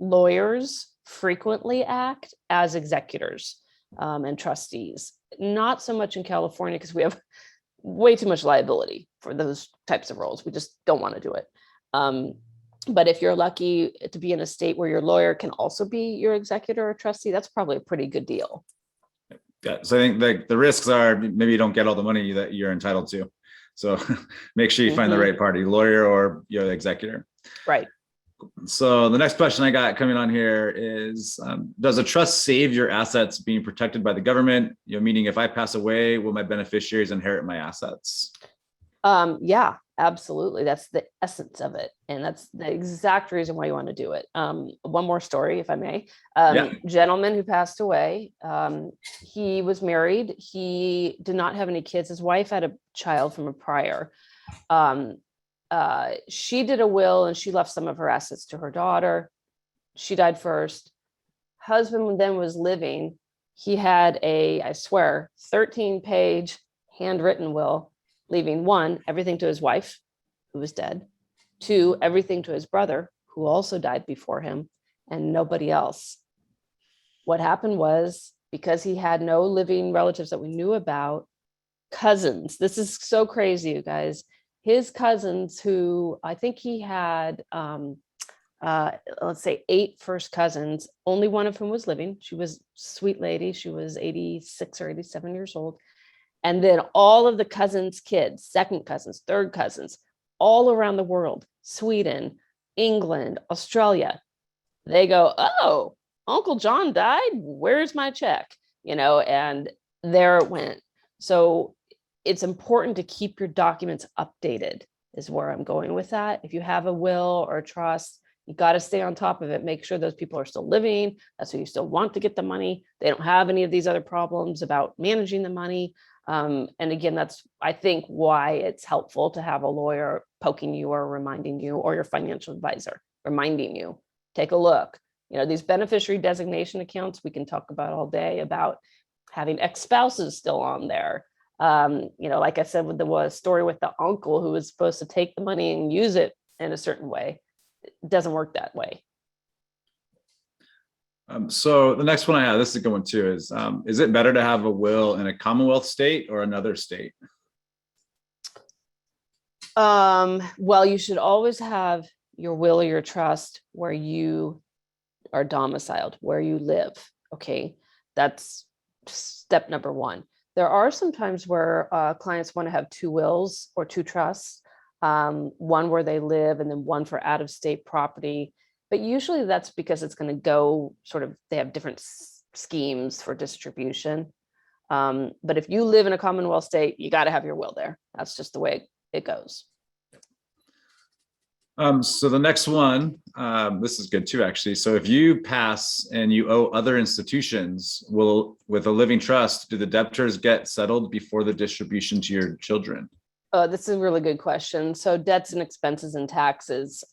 lawyers frequently act as executors and trustees. Not so much in California because we have way too much liability for those types of roles. We just don't want to do it. But if you're lucky to be in a state where your lawyer can also be your executor or trustee, that's probably a pretty good deal. Yeah. So I think the risks are maybe you don't get all the money that you're entitled to. So make sure you find the right party, lawyer or your executor. Right. So the next question I got coming on here is, does a trust save your assets being protected by the government? Meaning if I pass away, will my beneficiaries inherit my assets? Yeah, absolutely. That's the essence of it. And that's the exact reason why you want to do it. One more story, if I may. Gentleman who passed away, he was married. He did not have any kids. His wife had a child from a prior. She did a will and she left some of her assets to her daughter. She died first. Husband then was living. He had I swear, 13-page handwritten will, leaving 1, everything to his wife, who was dead, 2, everything to his brother, who also died before him, and nobody else. What happened was, because he had no living relatives that we knew about, cousins, this is so crazy, you guys, his cousins, who I think he had, let's say 8 first cousins, only one of whom was living. She was a sweet lady. She was 86 or 87 years old. And then all of the cousins' kids, second cousins, third cousins, all around the world, Sweden, England, Australia, they go, oh, Uncle John died. Where's my check? And there it went. So it's important to keep your documents updated is where I'm going with that. If you have a will or a trust, you got to stay on top of it. Make sure those people are still living. That's who you still want to get the money. They don't have any of these other problems about managing the money. And again, that's, I think, why it's helpful to have a lawyer poking you or reminding you, or your financial advisor reminding you, take a look. These beneficiary designation accounts, we can talk about all day about having ex-spouses still on there. Like I said, with the story with the uncle who was supposed to take the money and use it in a certain way, it doesn't work that way. So the next one I have, this is a good one too, is it better to have a will in a Commonwealth state or another state? Well, you should always have your will or your trust where you are domiciled, where you live. Okay, that's step number 1. There are some times where clients want to have 2 wills or 2 trusts, one where they live and then one for out-of-state property. But usually that's because it's going to go they have different schemes for distribution. But if you live in a Commonwealth state, you got to have your will there. That's just the way it goes. So the next one, this is good too, actually. So if you pass and you owe other institutions, with a living trust, do the debtors get settled before the distribution to your children? This is a really good question. So debts and expenses and taxes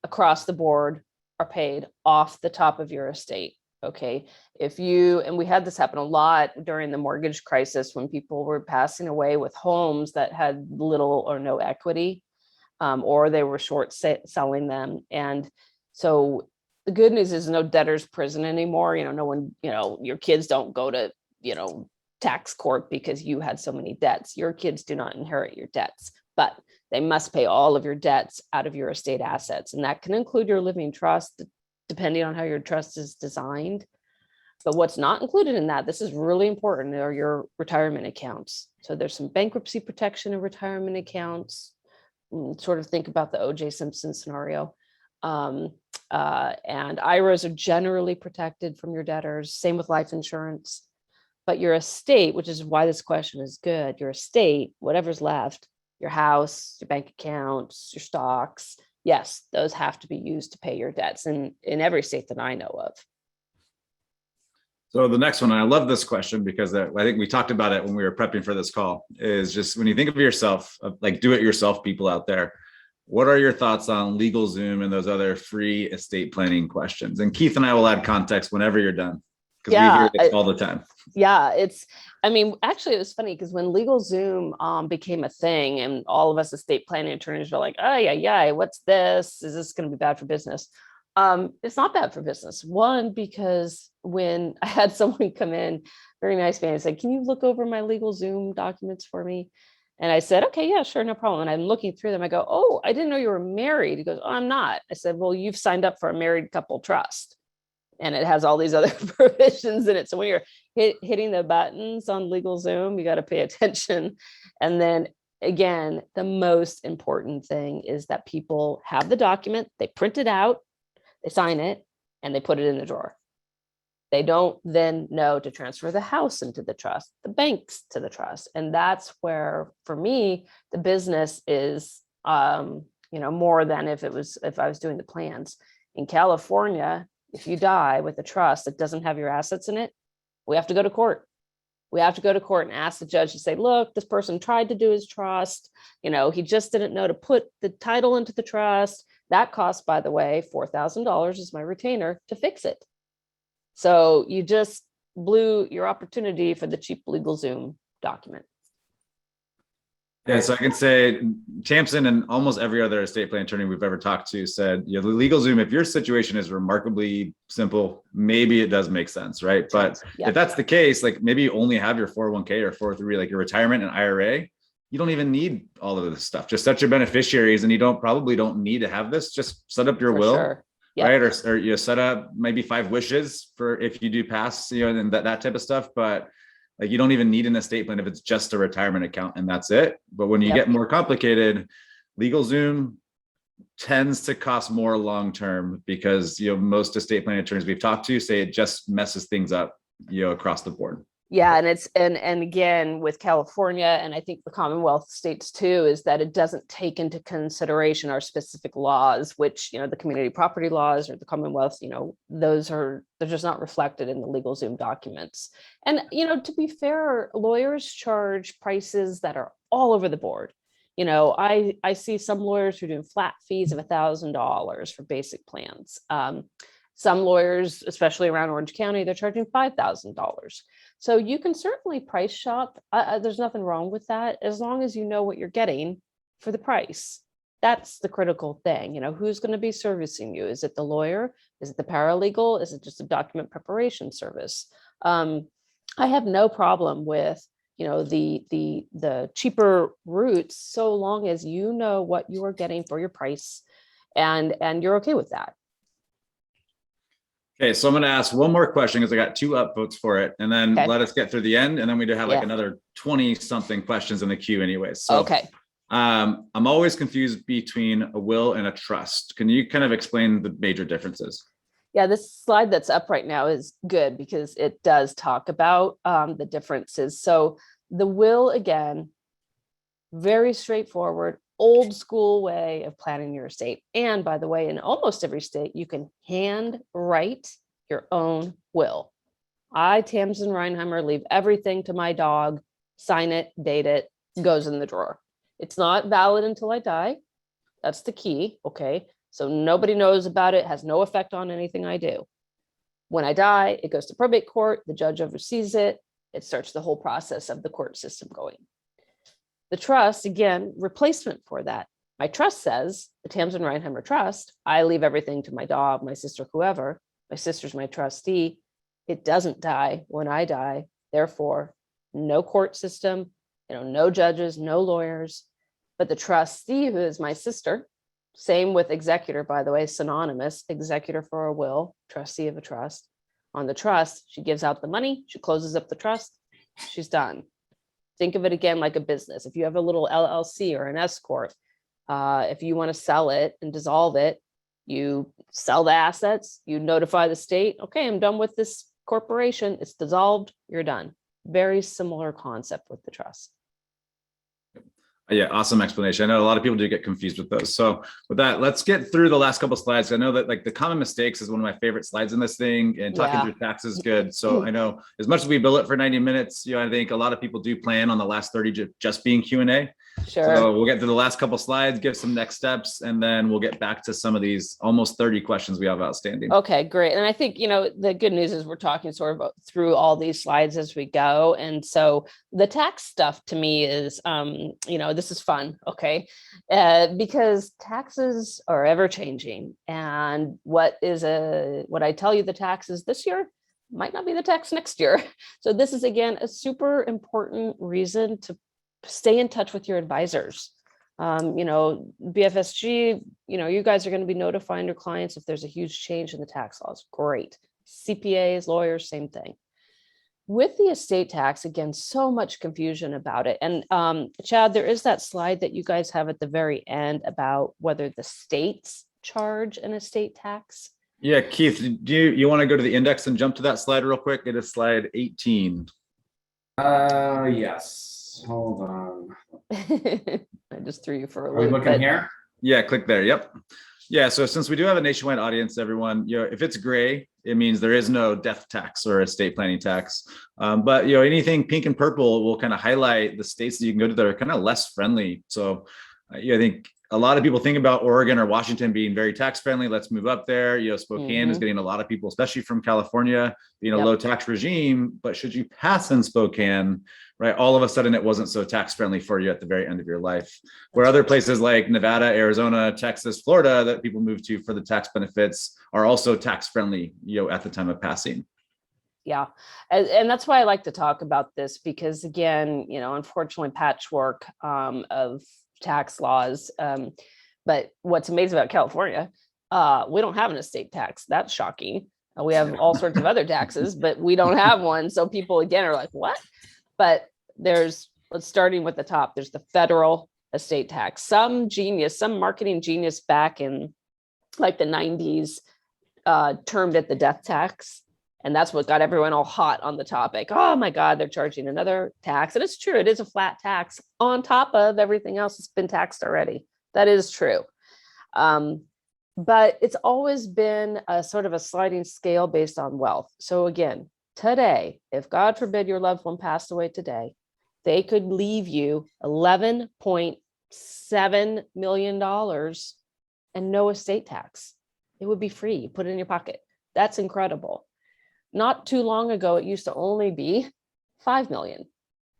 across the board are paid off the top of your estate. Okay. And we had this happen a lot during the mortgage crisis when people were passing away with homes that had little or no equity. Or they were short selling them. And so the good news is no debtor's prison anymore. No one, your kids don't go to, tax court because you had so many debts. Your kids do not inherit your debts, but they must pay all of your debts out of your estate assets. And that can include your living trust, depending on how your trust is designed. But what's not included in that, this is really important, are your retirement accounts. So there's some bankruptcy protection in retirement accounts. Sort of think about the O.J. Simpson scenario. And IRAs are generally protected from your debtors, same with life insurance. But your estate, which is why this question is good, your estate, whatever's left, your house, your bank accounts, your stocks, yes, those have to be used to pay your debts in every state that I know of. So the next one, and I love this question because I think we talked about it when we were prepping for this call, is just when you think of yourself, like do-it-yourself people out there, what are your thoughts on Legalzoom and those other free estate planning questions? And Keith and I will add context whenever you're done, because we hear it all the time. Yeah, actually, it was funny because when Legalzoom became a thing and all of us estate planning attorneys were like, oh, yeah, what's this? Is this going to be bad for business? It's not bad for business. One, because when I had someone come in, very nice man, said, can you look over my Legalzoom documents for me? And I said, okay, yeah, sure, no problem. And I'm looking through them. I go, oh, I didn't know you were married. He goes, oh, I'm not. I said, well, you've signed up for a married couple trust. And it has all these other provisions in it. So when you're hitting the buttons on Legalzoom, you got to pay attention. And then again, the most important thing is that people have the document, they print it out, they sign it, and they put it in the drawer. They don't then know to transfer the house into the trust, the banks to the trust. And that's where, for me, the business is, more than if I was doing the plans. In California, if you die with a trust that doesn't have your assets in it, we have to go to court. We have to go to court and ask the judge to say, look, this person tried to do his trust. He just didn't know to put the title into the trust. That costs, by the way, $4,000 is my retainer to fix it. So you just blew your opportunity for the cheap Legalzoom document. Yeah, so I can say Tamsen and almost every other estate plan attorney we've ever talked to said, the Legalzoom, if your situation is remarkably simple, maybe it does make sense, right? But if that's the case, like maybe you only have your 401k or 403, like your retirement and IRA, you don't even need all of this stuff. Just set your beneficiaries, and you probably don't need to have this. Just set up your will, sure. Right? Or you set up maybe 5 wishes for if you do pass, and that type of stuff. But like you don't even need an estate plan if it's just a retirement account and that's it. But when you get more complicated, Legalzoom tends to cost more long-term because, most estate plan attorneys we've talked to say it just messes things up, across the board. Yeah. And it's, and again, with California, and I think the Commonwealth states too, is that it doesn't take into consideration our specific laws, which, the community property laws or the Commonwealth, they're just not reflected in the Legalzoom documents. And, to be fair, lawyers charge prices that are all over the board. I see some lawyers who are doing flat fees of $1,000 for basic plans. Some lawyers, especially around Orange County, they're charging $5,000. So you can certainly price shop. There's nothing wrong with that, as long as you know what you're getting for the price. That's the critical thing. Who's going to be servicing you? Is it the lawyer? Is it the paralegal? Is it just a document preparation service? I have no problem with, the cheaper routes, so long as you know what you are getting for your price, and you're okay with that. Okay, so I'm going to ask one more question because I got 2 upvotes for it, and then let us get through the end, and then we do have another 20 something questions in the queue anyways. So, I'm always confused between a will and a trust. Can you kind of explain the major differences? Yeah, this slide that's up right now is good because it does talk about the differences. So the will, again, very straightforward, old school way of planning your estate. And by the way, in almost every state, you can hand write your own will. I, Tamsen Reinheimer, leave everything to my dog, sign it, date it, goes in the drawer. It's not valid until I die. That's the key, okay? So nobody knows about it, has no effect on anything I do. When I die, it goes to probate court, the judge oversees it, it starts the whole process of the court system going. The trust, again, replacement for that. My trust says, the Tamsen Reinheimer Trust, I leave everything to my dog, my sister, whoever. My sister's my trustee. It doesn't die when I die. Therefore, no court system, no judges, no lawyers. But the trustee, who is my sister, same with executor, by the way, synonymous, executor for a will, trustee of a trust. On the trust, she gives out the money, she closes up the trust, she's done. Think of it again like a business. If you have a little LLC or an S corp, if you want to sell it and dissolve it, you sell the assets, you notify the state, okay, I'm done with this corporation, it's dissolved, you're done. Very similar concept with the trust. Yeah, awesome explanation. I know a lot of people do get confused with those. So with that, let's get through the last couple of slides. I know that like the common mistakes is one of my favorite slides in this thing, and talking through tax is good. So I know as much as we bill it for 90 minutes, I think a lot of people do plan on the last 30 just being Q&A. Sure. So we'll get to the last couple slides, give some next steps, and then we'll get back to some of these almost 30 questions we have outstanding. Okay, great. And I think, the good news is we're talking sort of through all these slides as we go. And so the tax stuff to me is, this is fun, okay? Because taxes are ever changing. And what I tell you the taxes this year might not be the tax next year. So this is, again, a super important reason to stay in touch with your advisors. BFSG, you guys are going to be notifying your clients if there's a huge change in the tax laws. Great. CPAs, lawyers, same thing. With the estate tax, again, so much confusion about it. And Chad, there is that slide that you guys have at the very end about whether the states charge an estate tax. Yeah, Keith, do you want to go to the index and jump to that slide real quick? It is slide 18. Yes. Hold on. I just threw you for a loop. Are we looking here? Yeah, click there. Yep. Yeah. So since we do have a nationwide audience, everyone, if it's gray, it means there is no death tax or estate planning tax. But anything pink and purple will kind of highlight the states that you can go to that are kind of less friendly. So I think a lot of people think about Oregon or Washington being very tax friendly. Let's move up there. Spokane is getting a lot of people, especially from California, being a low tax regime. But should you pass in Spokane, right, all of a sudden it wasn't so tax friendly for you at the very end of your life. Where other places like Nevada, Arizona, Texas, Florida that people move to for the tax benefits are also tax friendly, at the time of passing. Yeah. And that's why I like to talk about this, because again, unfortunately, patchwork of tax laws. But what's amazing about California, we don't have an estate tax. That's shocking. We have all sorts of other taxes, but we don't have one. So people again are like, what? But let's starting with the top, there's the federal estate tax. Some marketing genius back in like the 90s termed it the death tax. And that's what got everyone all hot on the topic. Oh my God, they're charging another tax. And it's true, it is a flat tax on top of everything else that's been taxed already. That is true. But it's always been a sort of a sliding scale based on wealth. So again, today, if God forbid your loved one passed away today, they could leave you $11.7 million and no estate tax. It would be free. You put it in your pocket. That's incredible. Not too long ago, it used to only be $5 million.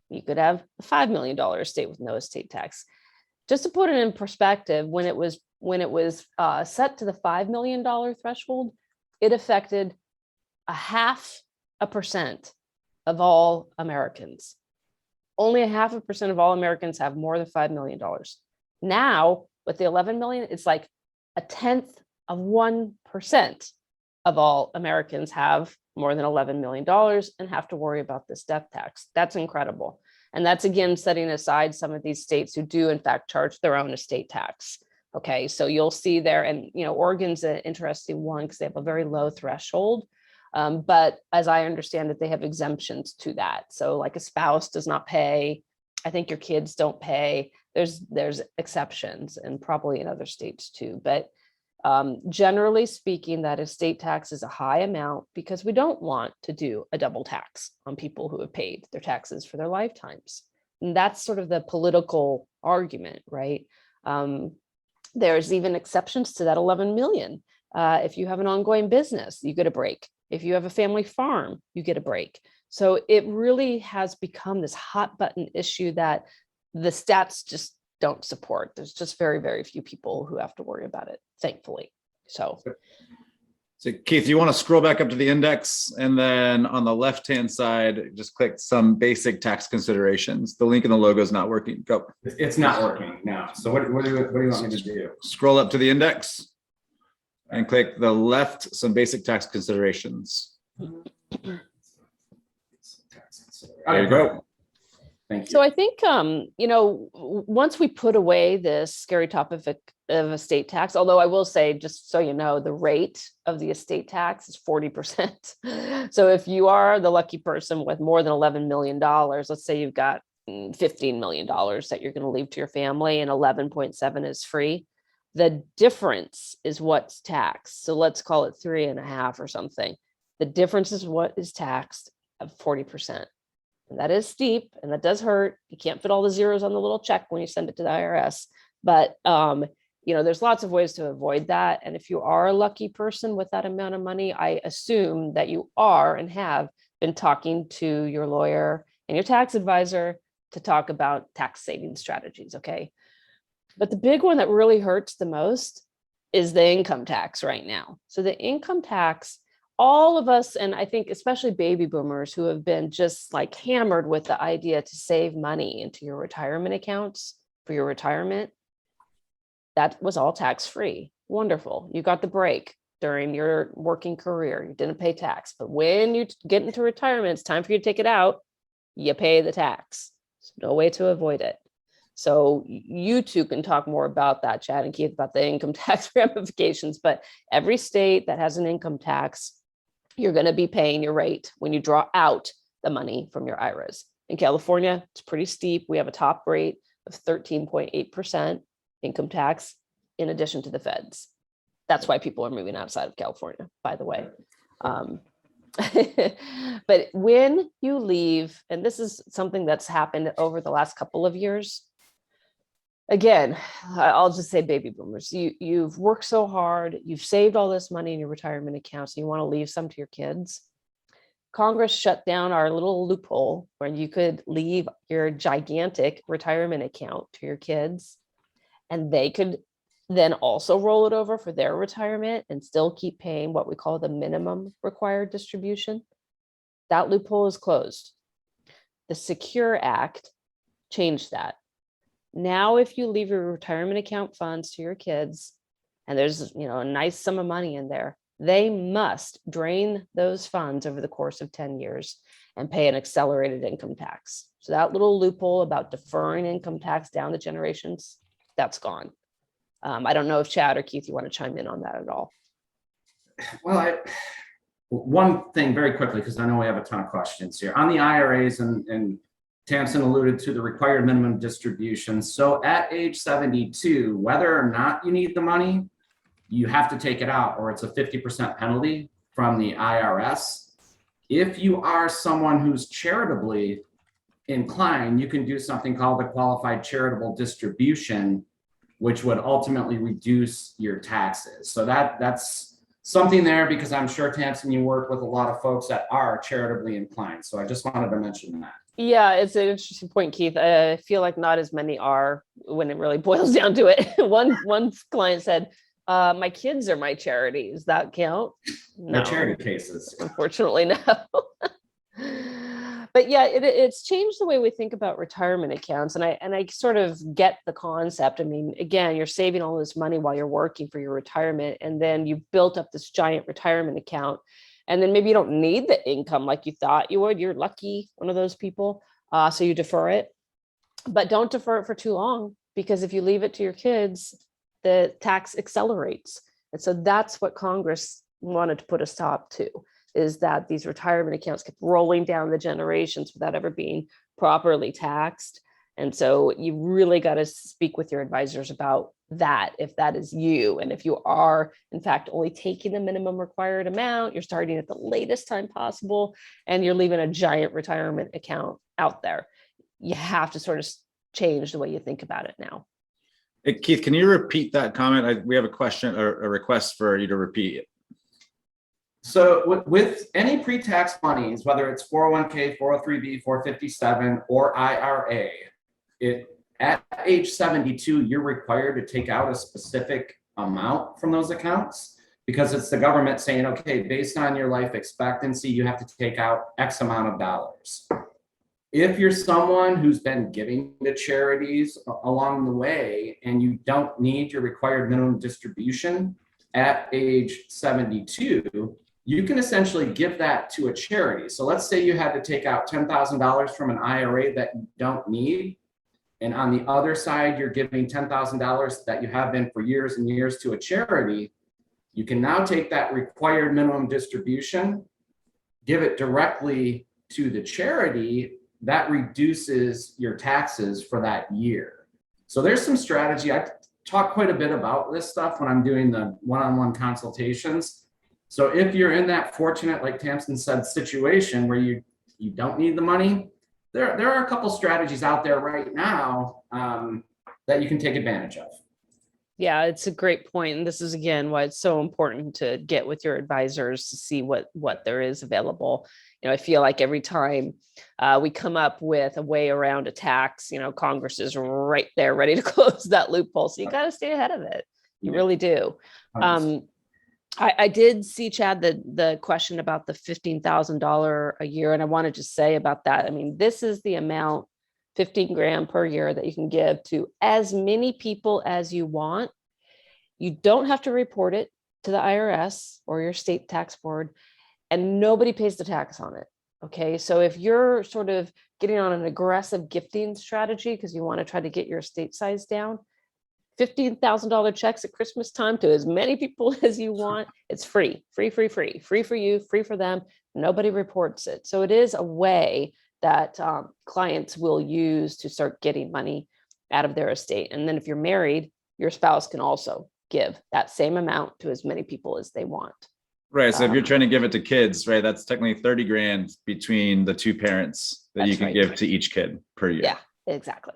You could have a $5 million estate with no estate tax. Just to put it in perspective, when it was set to the $5 million threshold, it affected 0.5% of all Americans. Only 0.5% of all Americans have more than $5 million. Now, with the 11 million, it's like 0.1% of all Americans have more than $11 million and have to worry about this death tax. That's incredible. And that's, again, setting aside some of these states who do, in fact, charge their own estate tax. Okay, so you'll see there, and Oregon's an interesting one because they have a very low threshold. But as I understand it, they have exemptions to that. So like a spouse does not pay. I think your kids don't pay. There's exceptions, and probably in other states too. But generally speaking, that estate tax is a high amount because we don't want to do a double tax on people who have paid their taxes for their lifetimes. And that's sort of the political argument, right? There's even exceptions to that 11 million. If you have an ongoing business, you get a break. If you have a family farm, you get a break. So it really has become this hot button issue that the stats just don't support. There's just very, very few people who have to worry about it, thankfully. So Keith, you want to scroll back up to the index, and then on the left-hand side, just click some basic tax considerations. The link in the logo is not working. Go. It's not working now. So what do you want me to do? Scroll up to the index and click the left, some basic tax considerations. There you go. Thank you. So I think, once we put away this scary topic of estate tax, although I will say, just so you know, the rate of the estate tax is 40%. So if you are the lucky person with more than $11 million, let's say you've got $15 million that you're going to leave to your family and 11.7 is free, the difference is what's taxed. So let's call it 3.5 or something. The difference is what is taxed of 40%. And that is steep, and that does hurt. You can't fit all the zeros on the little check when you send it to the IRS. But there's lots of ways to avoid that. And if you are a lucky person with that amount of money, I assume that you are and have been talking to your lawyer and your tax advisor to talk about tax saving strategies. Okay. But the big one that really hurts the most is the income tax right now. So the income tax, all of us, and I think especially baby boomers who have been just like hammered with the idea to save money into your retirement accounts for your retirement, that was all tax-free. Wonderful. You got the break during your working career. You didn't pay tax. But when you get into retirement, it's time for you to take it out. You pay the tax. There's no way to avoid it. So you two can talk more about that, Chad and Keith, about the income tax ramifications. But every state that has an income tax, you're going to be paying your rate when you draw out the money from your IRAs. In California, it's pretty steep. We have a top rate of 13.8% income tax in addition to the feds. That's why people are moving outside of California, by the way. But when you leave, and this is something that's happened over the last couple of years, again, I'll just say baby boomers, you've worked so hard, you've saved all this money in your retirement accounts, and you want to leave some to your kids. Congress shut down our little loophole where you could leave your gigantic retirement account to your kids, and they could then also roll it over for their retirement and still keep paying what we call the minimum required distribution. That loophole is closed. The Secure Act changed that. Now, if you leave your retirement account funds to your kids, and there's a nice sum of money in there, they must drain those funds over the course of 10 years and pay an accelerated income tax. So that little loophole about deferring income tax down the generations, that's gone. I don't know if Chad or Keith, you want to chime in on that at all. Well, one thing very quickly, because I know we have a ton of questions here on the IRAs, and Tamsen alluded to the required minimum distribution. So at age 72, whether or not you need the money, you have to take it out, or it's a 50% penalty from the IRS. If you are someone who's charitably inclined, you can do something called the qualified charitable distribution, which would ultimately reduce your taxes. So that's something there, because I'm sure, Tamsen, you work with a lot of folks that are charitably inclined. So I just wanted to mention that. Yeah, it's an interesting point, Keith. I feel like not as many are when it really boils down to it. One client said, my kids are my charity. Does that count? No. They're charity cases. Unfortunately, no. But yeah, it's changed the way we think about retirement accounts. And I sort of get the concept. I mean, again, you're saving all this money while you're working for your retirement, and then you've built up this giant retirement account. And then maybe you don't need the income like you thought you would. You're lucky, one of those people. So you defer it, but don't defer it for too long, because if you leave it to your kids, the tax accelerates. And so that's what Congress wanted to put a stop to, is that these retirement accounts kept rolling down the generations without ever being properly taxed. And so you really got to speak with your advisors about that, if that is you. And if you are, in fact, only taking the minimum required amount, you're starting at the latest time possible, and you're leaving a giant retirement account out there, you have to sort of change the way you think about it now. Hey, Keith, can you repeat that comment? We have a question or a request for you to repeat it. So with any pre-tax monies, whether it's 401k, 403b, 457, or IRA, at age 72, you're required to take out a specific amount from those accounts, because it's the government saying, okay, based on your life expectancy, you have to take out X amount of dollars. If you're someone who's been giving to charities along the way and you don't need your required minimum distribution at age 72, you can essentially give that to a charity. So let's say you had to take out $10,000 from an IRA that you don't need, and on the other side, you're giving $10,000 that you have been for years and years to a charity. You can now take that required minimum distribution, give it directly to the charity. That reduces your taxes for that year. So there's some strategy. I talk quite a bit about this stuff when I'm doing the one-on-one consultations. So if you're in that fortunate, like Tamsen said, situation where you don't need the money, there are a couple strategies out there right now that you can take advantage of. Yeah, it's a great point. And this is, again, why it's so important to get with your advisors to see what there is available. I feel like every time we come up with a way around a tax, Congress is right there ready to close that loophole. So you got to stay ahead of it. You really do. I did see, Chad, the question about the $15,000 a year. And I wanted to say about that. I mean, this is the amount, 15 grand per year, that you can give to as many people as you want. You don't have to report it to the IRS or your state tax board, and nobody pays the tax on it. Okay. So if you're sort of getting on an aggressive gifting strategy because you want to try to get your estate size down, $15,000 checks at Christmas time to as many people as you want. It's free for you, free for them. Nobody reports it. So it is a way that clients will use to start getting money out of their estate. And then if you're married, your spouse can also give that same amount to as many people as they want. Right. So if you're trying to give it to kids, right, that's technically 30 grand between the two parents that you can give to each kid per year. Yeah, exactly.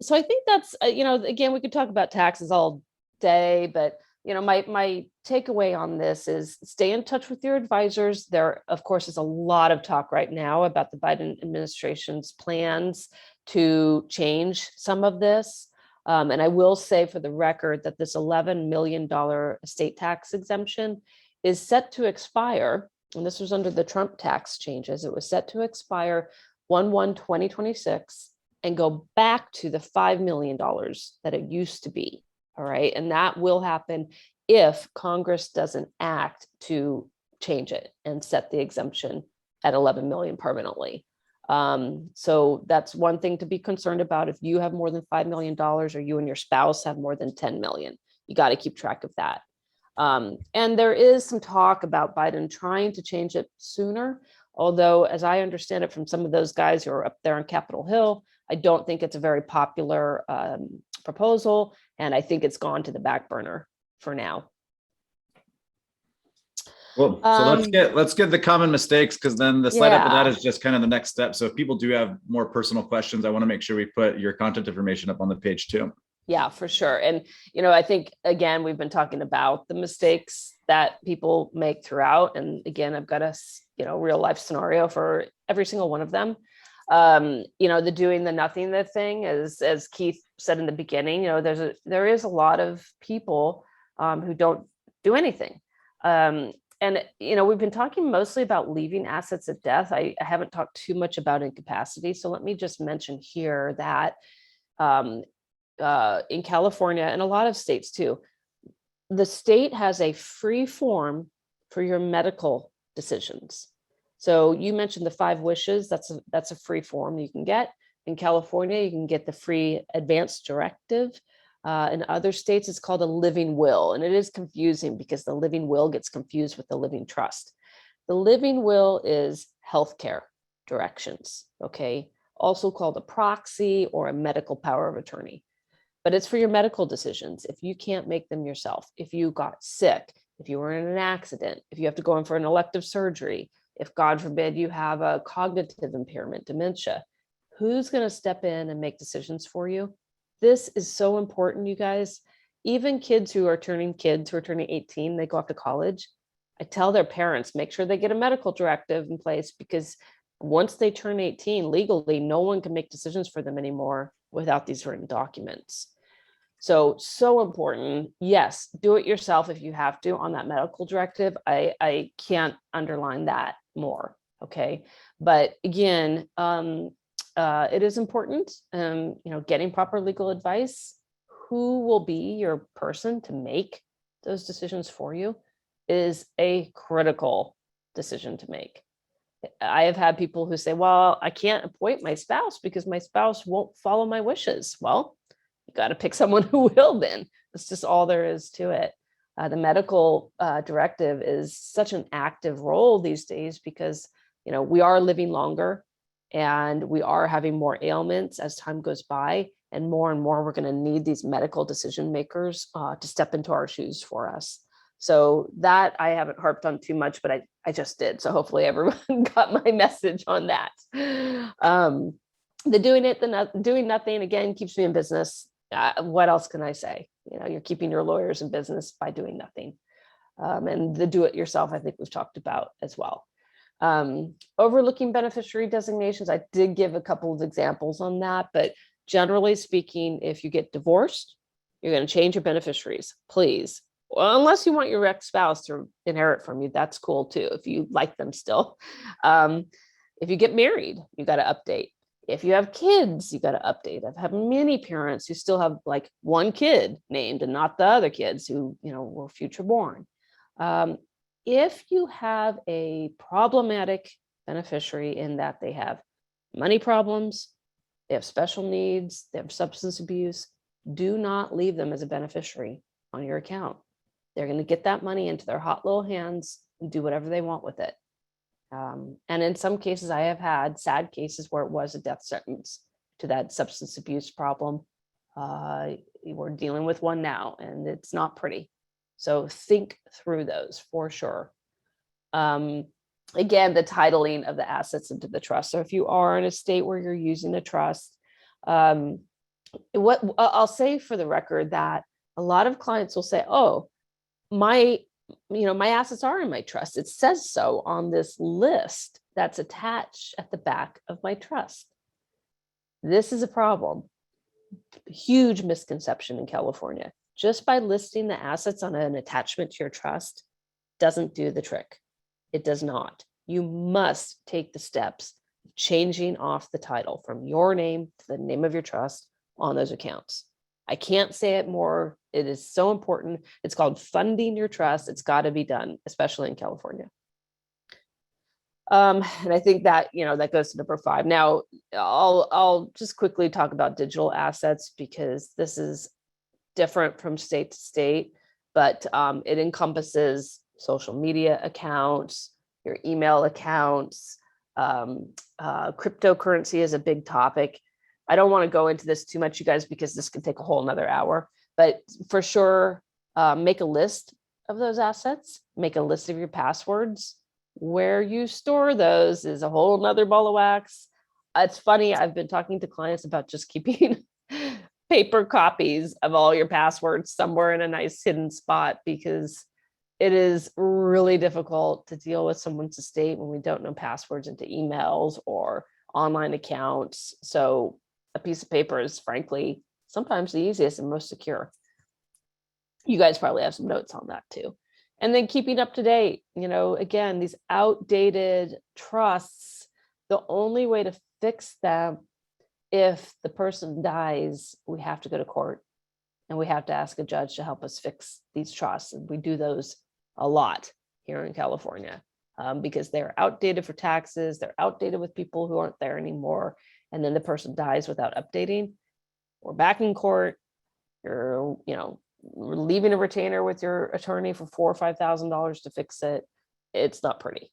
So I think that's, again, we could talk about taxes all day, but, my takeaway on this is stay in touch with your advisors. There, of course, is a lot of talk right now about the Biden administration's plans to change some of this. And I will say for the record that this $11 million estate tax exemption is set to expire. And this was under the Trump tax changes. It was set to expire 1/1/2026 and go back to the $5 million that it used to be. All right. And that will happen if Congress doesn't act to change it and set the exemption at 11 million permanently. So that's one thing to be concerned about. If you have more than $5 million or you and your spouse have more than 10 million, you got to keep track of that. And there is some talk about Biden trying to change it sooner. Although, as I understand it from some of those guys who are up there on Capitol Hill, I don't think it's a very popular proposal. And I think it's gone to the back burner for now. Well, so let's get the common mistakes, because then the slide after that is just kind of the next step. So if people do have more personal questions, I want to make sure we put your contact information up on the page too. Yeah, for sure. And, I think, again, we've been talking about the mistakes that people make throughout. And again, I've got a, real life scenario for every single one of them. The doing the nothing the thing, as Keith said in the beginning, there is a lot of people who don't do anything. And, we've been talking mostly about leaving assets at death. I haven't talked too much about incapacity. So let me just mention here that in California and a lot of states too, the state has a free form for your medical decisions. So you mentioned the 5 wishes. That's a free form you can get. In California, you can get the free advanced directive. In other states, it's called a living will, and it is confusing because the living will gets confused with the living trust. The living will is healthcare directions, okay? Also called a proxy or a medical power of attorney. But it's for your medical decisions. If you can't make them yourself, if you got sick, if you were in an accident, if you have to go in for an elective surgery, if God forbid you have a cognitive impairment, dementia, who's going to step in and make decisions for you? This is so important, you guys. Even kids who are turning 18, they go off to college. I tell their parents, make sure they get a medical directive in place, because once they turn 18 legally, no one can make decisions for them anymore without these written documents. So important. Yes, do it yourself if you have to on that medical directive. I can't underline that more. Okay. But again, it is important, getting proper legal advice. Who will be your person to make those decisions for you is a critical decision to make. I have had people who say, well, I can't appoint my spouse because my spouse won't follow my wishes. Well, you got to pick someone who will then. That's just all there is to it. The medical directive is such an active role these days because, we are living longer and we are having more ailments as time goes by, and more we're going to need these medical decision makers to step into our shoes for us. So that I haven't harped on too much, but I just did. So hopefully everyone got my message on that. The doing nothing, again, keeps me in business. What else can I say? You're keeping your lawyers in business by doing nothing. And the do it yourself, I think we've talked about as well. Overlooking beneficiary designations, I did give a couple of examples on that, but generally speaking, if you get divorced, you're going to change your beneficiaries, please. Well, unless you want your ex-spouse to inherit from you, that's cool too, if you like them still. If you get married, you got to update. If you have kids, you got to update. I've had many parents who still have like one kid named and not the other kids who, were future born. If you have a problematic beneficiary in that they have money problems, they have special needs, they have substance abuse, do not leave them as a beneficiary on your account. They're going to get that money into their hot little hands and do whatever they want with it. And in some cases, I have had sad cases where it was a death sentence to that substance abuse problem. We're dealing with one now, and it's not pretty. So think through those for sure. Again, the titling of the assets into the trust. So if you are in a state where you're using a trust, what I'll say for the record that a lot of clients will say, oh, my assets are in my trust. It says so on this list that's attached at the back of my trust. This is a problem. Huge misconception in California. Just by listing the assets on an attachment to your trust doesn't do the trick. It does not. You must take the steps of changing off the title from your name to the name of your trust on those accounts. I can't say it more. It is so important. It's called funding your trust. It's got to be done, especially in California. And I think that, that goes to number 5. Now, I'll just quickly talk about digital assets because this is different from state to state, but it encompasses social media accounts, your email accounts. Cryptocurrency is a big topic. I don't want to go into this too much, you guys, because this could take a whole nother hour, but for sure, make a list of those assets, make a list of your passwords. Where you store those is a whole nother ball of wax. It's funny, I've been talking to clients about just keeping paper copies of all your passwords somewhere in a nice hidden spot, because it is really difficult to deal with someone's estate when we don't know passwords into emails or online accounts. So a piece of paper is frankly sometimes the easiest and most secure. You guys probably have some notes on that too. And then keeping up to date, again, these outdated trusts, the only way to fix them, if the person dies, we have to go to court and we have to ask a judge to help us fix these trusts. And we do those a lot here in California because they're outdated for taxes. They're outdated with people who aren't there anymore. and then the person dies without updating, we're back in court. You're, leaving a retainer with your attorney for $4,000 or $5,000 to fix it. It's not pretty.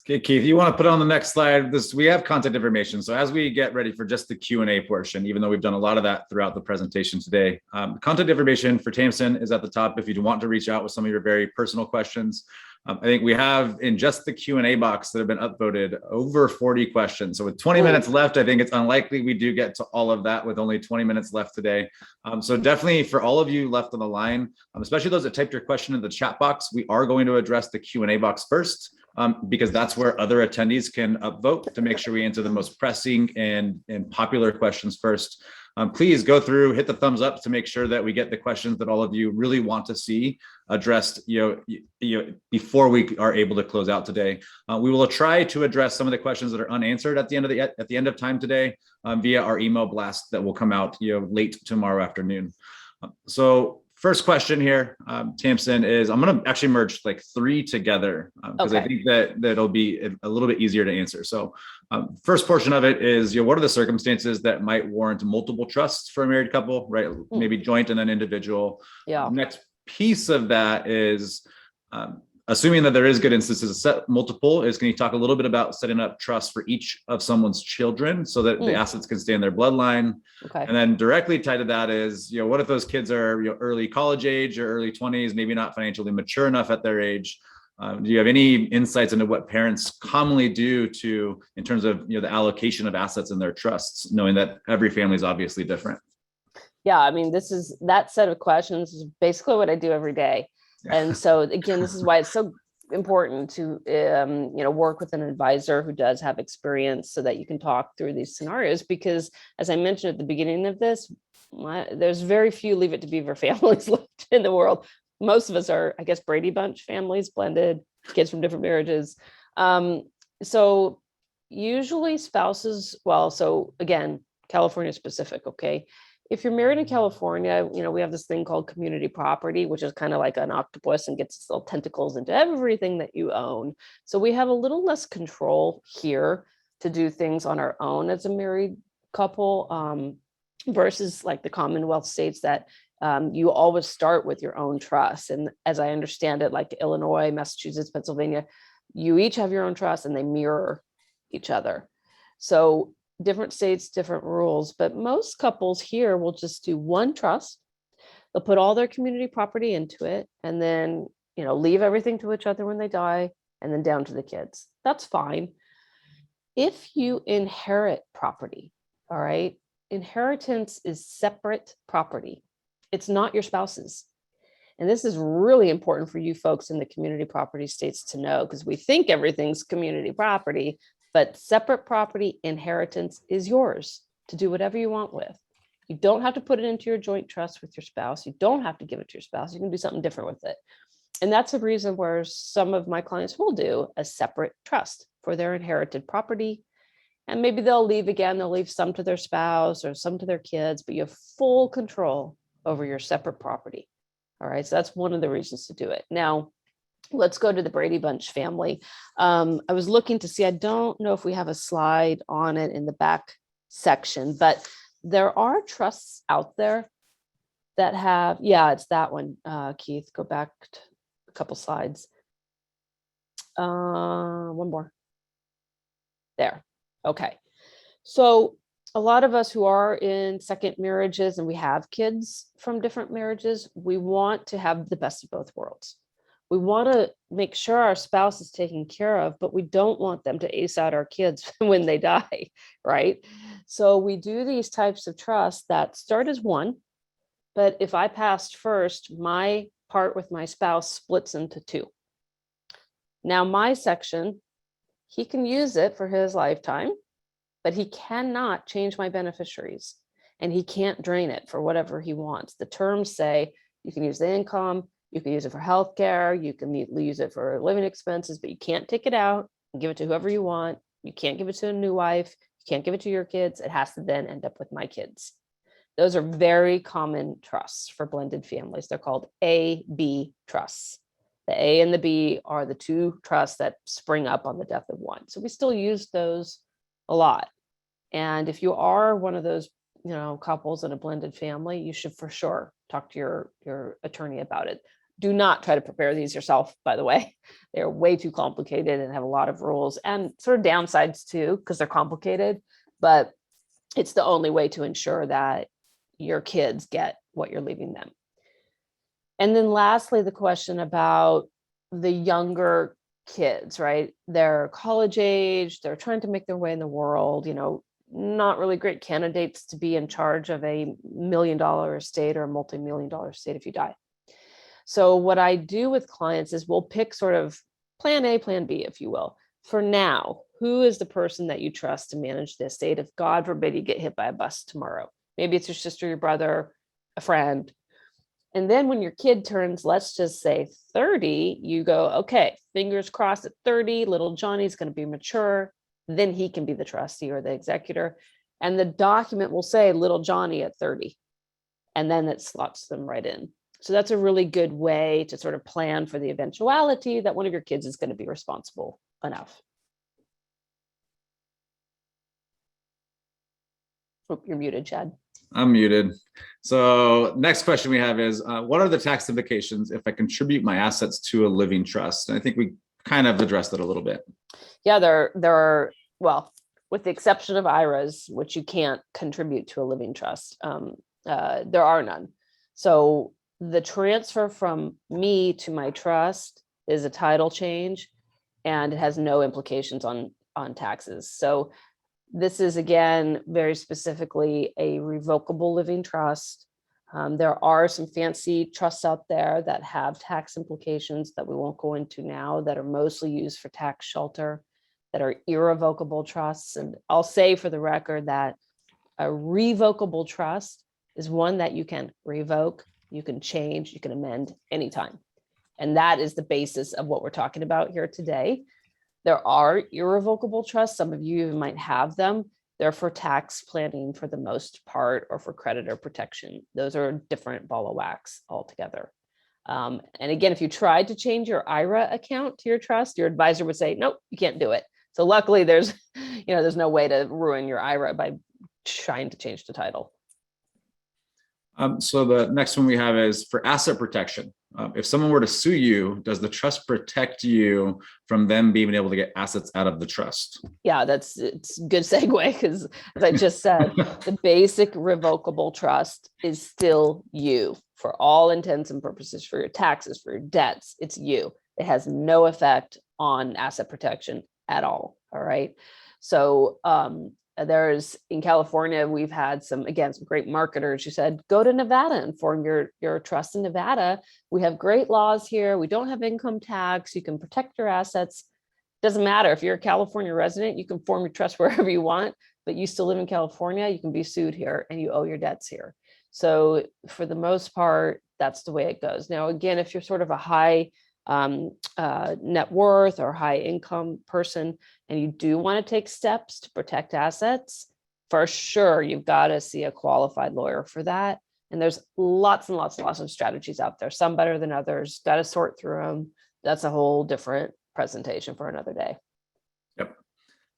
Okay, Keith, you want to put on the next slide? We have contact information. So as we get ready for just the Q&A portion, even though we've done a lot of that throughout the presentation today, contact information for Tamsen is at the top if you want to reach out with some of your very personal questions. I think we have in just the Q&A box that have been upvoted over 40 questions. So with 20 minutes left, I think it's unlikely we do get to all of that with only 20 minutes left today. So definitely for all of you left on the line, especially those that typed your question in the chat box, we are going to address the Q&A box first. Because that's where other attendees can upvote to make sure we answer the most pressing and popular questions first. Please go through, hit the thumbs up to make sure that we get the questions that all of you really want to see addressed before we are able to close out today. We will try to address some of the questions that are unanswered at the end of time today via our email blast that will come out late tomorrow afternoon. So first question here, Tamsen, is I'm going to actually merge like 3 together because I think that it'll be a little bit easier to answer. So first portion of it is, what are the circumstances that might warrant multiple trusts for a married couple, right? Maybe joint and then individual. Yeah. Next piece of that is, assuming that there is good instances of set multiple, is can you talk a little bit about setting up trusts for each of someone's children so that the assets can stay in their bloodline? Okay. And then directly tied to that is, what if those kids are early college age or early 20s, maybe not financially mature enough at their age? Do you have any insights into what parents commonly do in terms of the allocation of assets in their trusts, knowing that every family is obviously different? Yeah, I mean, that set of questions is basically what I do every day. And so again, this is why it's so important to work with an advisor who does have experience so that you can talk through these scenarios, because as I mentioned at the beginning of this, there's very few Leave It to Beaver families left in the world. Most of us are, I guess, Brady Bunch families, blended kids from different marriages. So usually spouses, so again, California specific, okay? If you're married in California, we have this thing called community property, which is kind of like an octopus and gets its little tentacles into everything that you own. So we have a little less control here to do things on our own as a married couple versus like the Commonwealth states that you always start with your own trust. And as I understand it, like Illinois, Massachusetts, Pennsylvania, you each have your own trust and they mirror each other. So different states, different rules, but most couples here will just do one trust. They'll put all their community property into it and then, leave everything to each other when they die and then down to the kids. That's fine. If you inherit property, all right, inheritance is separate property. It's not your spouse's. And this is really important for you folks in the community property states to know, because we think everything's community property, but separate property inheritance is yours to do whatever you want with. You don't have to put it into your joint trust with your spouse. You don't have to give it to your spouse. You can do something different with it. And that's a reason where some of my clients will do a separate trust for their inherited property. And maybe they'll leave some to their spouse or some to their kids, but you have full control over your separate property. All right, so that's one of the reasons to do it. Now, let's go to the Brady Bunch family. I was looking to see, I don't know if we have a slide on it in the back section, but there are trusts out there that have, it's that one, Keith, go back a couple slides. One more. There, okay. So a lot of us who are in second marriages and we have kids from different marriages, we want to have the best of both worlds. We want to make sure our spouse is taken care of, but we don't want them to ace out our kids when they die, right? So we do these types of trusts that start as one, but if I passed first, my part with my spouse splits into 2. Now my section, he can use it for his lifetime, but he cannot change my beneficiaries and he can't drain it for whatever he wants. The terms say you can use the income, you can use it for healthcare, you can use it for living expenses, but you can't take it out and give it to whoever you want. You can't give it to a new wife. You can't give it to your kids. It has to then end up with my kids. Those are very common trusts for blended families. They're called A-B trusts. The A and the B are the two trusts that spring up on the death of one. So we still use those a lot. And if you are one of those, couples in a blended family, you should for sure talk to your attorney about it. Do not try to prepare these yourself, by the way. They're way too complicated and have a lot of rules and sort of downsides too, because they're complicated, but it's the only way to ensure that your kids get what you're leaving them. And then lastly, the question about the younger kids, right? They're college age, they're trying to make their way in the world, not really great candidates to be in charge of a $1 million estate or a multi-million dollar estate if you die. So what I do with clients is we'll pick sort of plan A, plan B, if you will. For now, who is the person that you trust to manage the estate if, God forbid, you get hit by a bus tomorrow? Maybe it's your sister, your brother, a friend. And then when your kid turns, let's just say 30, you go, okay, fingers crossed at 30, little Johnny's going to be mature. Then he can be the trustee or the executor. And the document will say little Johnny at 30. And then it slots them right in. So that's a really good way to sort of plan for the eventuality that one of your kids is going to be responsible enough. Oh, you're muted, Chad. I'm muted. So next question we have is, what are the tax implications if I contribute my assets to a living trust? And I think we kind of addressed it a little bit. Yeah, there are, well, with the exception of IRAs, which you can't contribute to a living trust, there are none. So the transfer from me to my trust is a title change, and it has no implications on taxes. So this is, again, very specifically a revocable living trust. There are some fancy trusts out there that have tax implications that we won't go into now, that are mostly used for tax shelter, that are irrevocable trusts. And I'll say for the record that a revocable trust is one that you can revoke, you can change, you can amend anytime. And that is the basis of what we're talking about here today. There are irrevocable trusts. Some of you even might have them. They're for tax planning for the most part, or for creditor protection. Those are a different ball of wax altogether. And again, if you tried to change your IRA account to your trust, your advisor would say, nope, you can't do it. So luckily there's no way to ruin your IRA by trying to change the title. So the next one we have is for asset protection. If someone were to sue you, does the trust protect you from them being able to get assets out of the trust? Yeah, it's a good segue, because as I just said, the basic revocable trust is still you for all intents and purposes, for your taxes, for your debts. It's you. It has no effect on asset protection at all. All right. So there's, in California, we've had some great marketers who said, go to Nevada and form your trust in Nevada. We have great laws here. We don't have income tax. You can protect your assets. Doesn't matter if you're a California resident, you can form your trust wherever you want, but you still live in California, you can be sued here and you owe your debts here. So for the most part, that's the way it goes. Now, again, if you're sort of a high net worth or high income person, and you do want to take steps to protect assets, for sure, you've got to see a qualified lawyer for that. And there's lots and lots and lots of strategies out there, some better than others, got to sort through them. That's a whole different presentation for another day. Yep.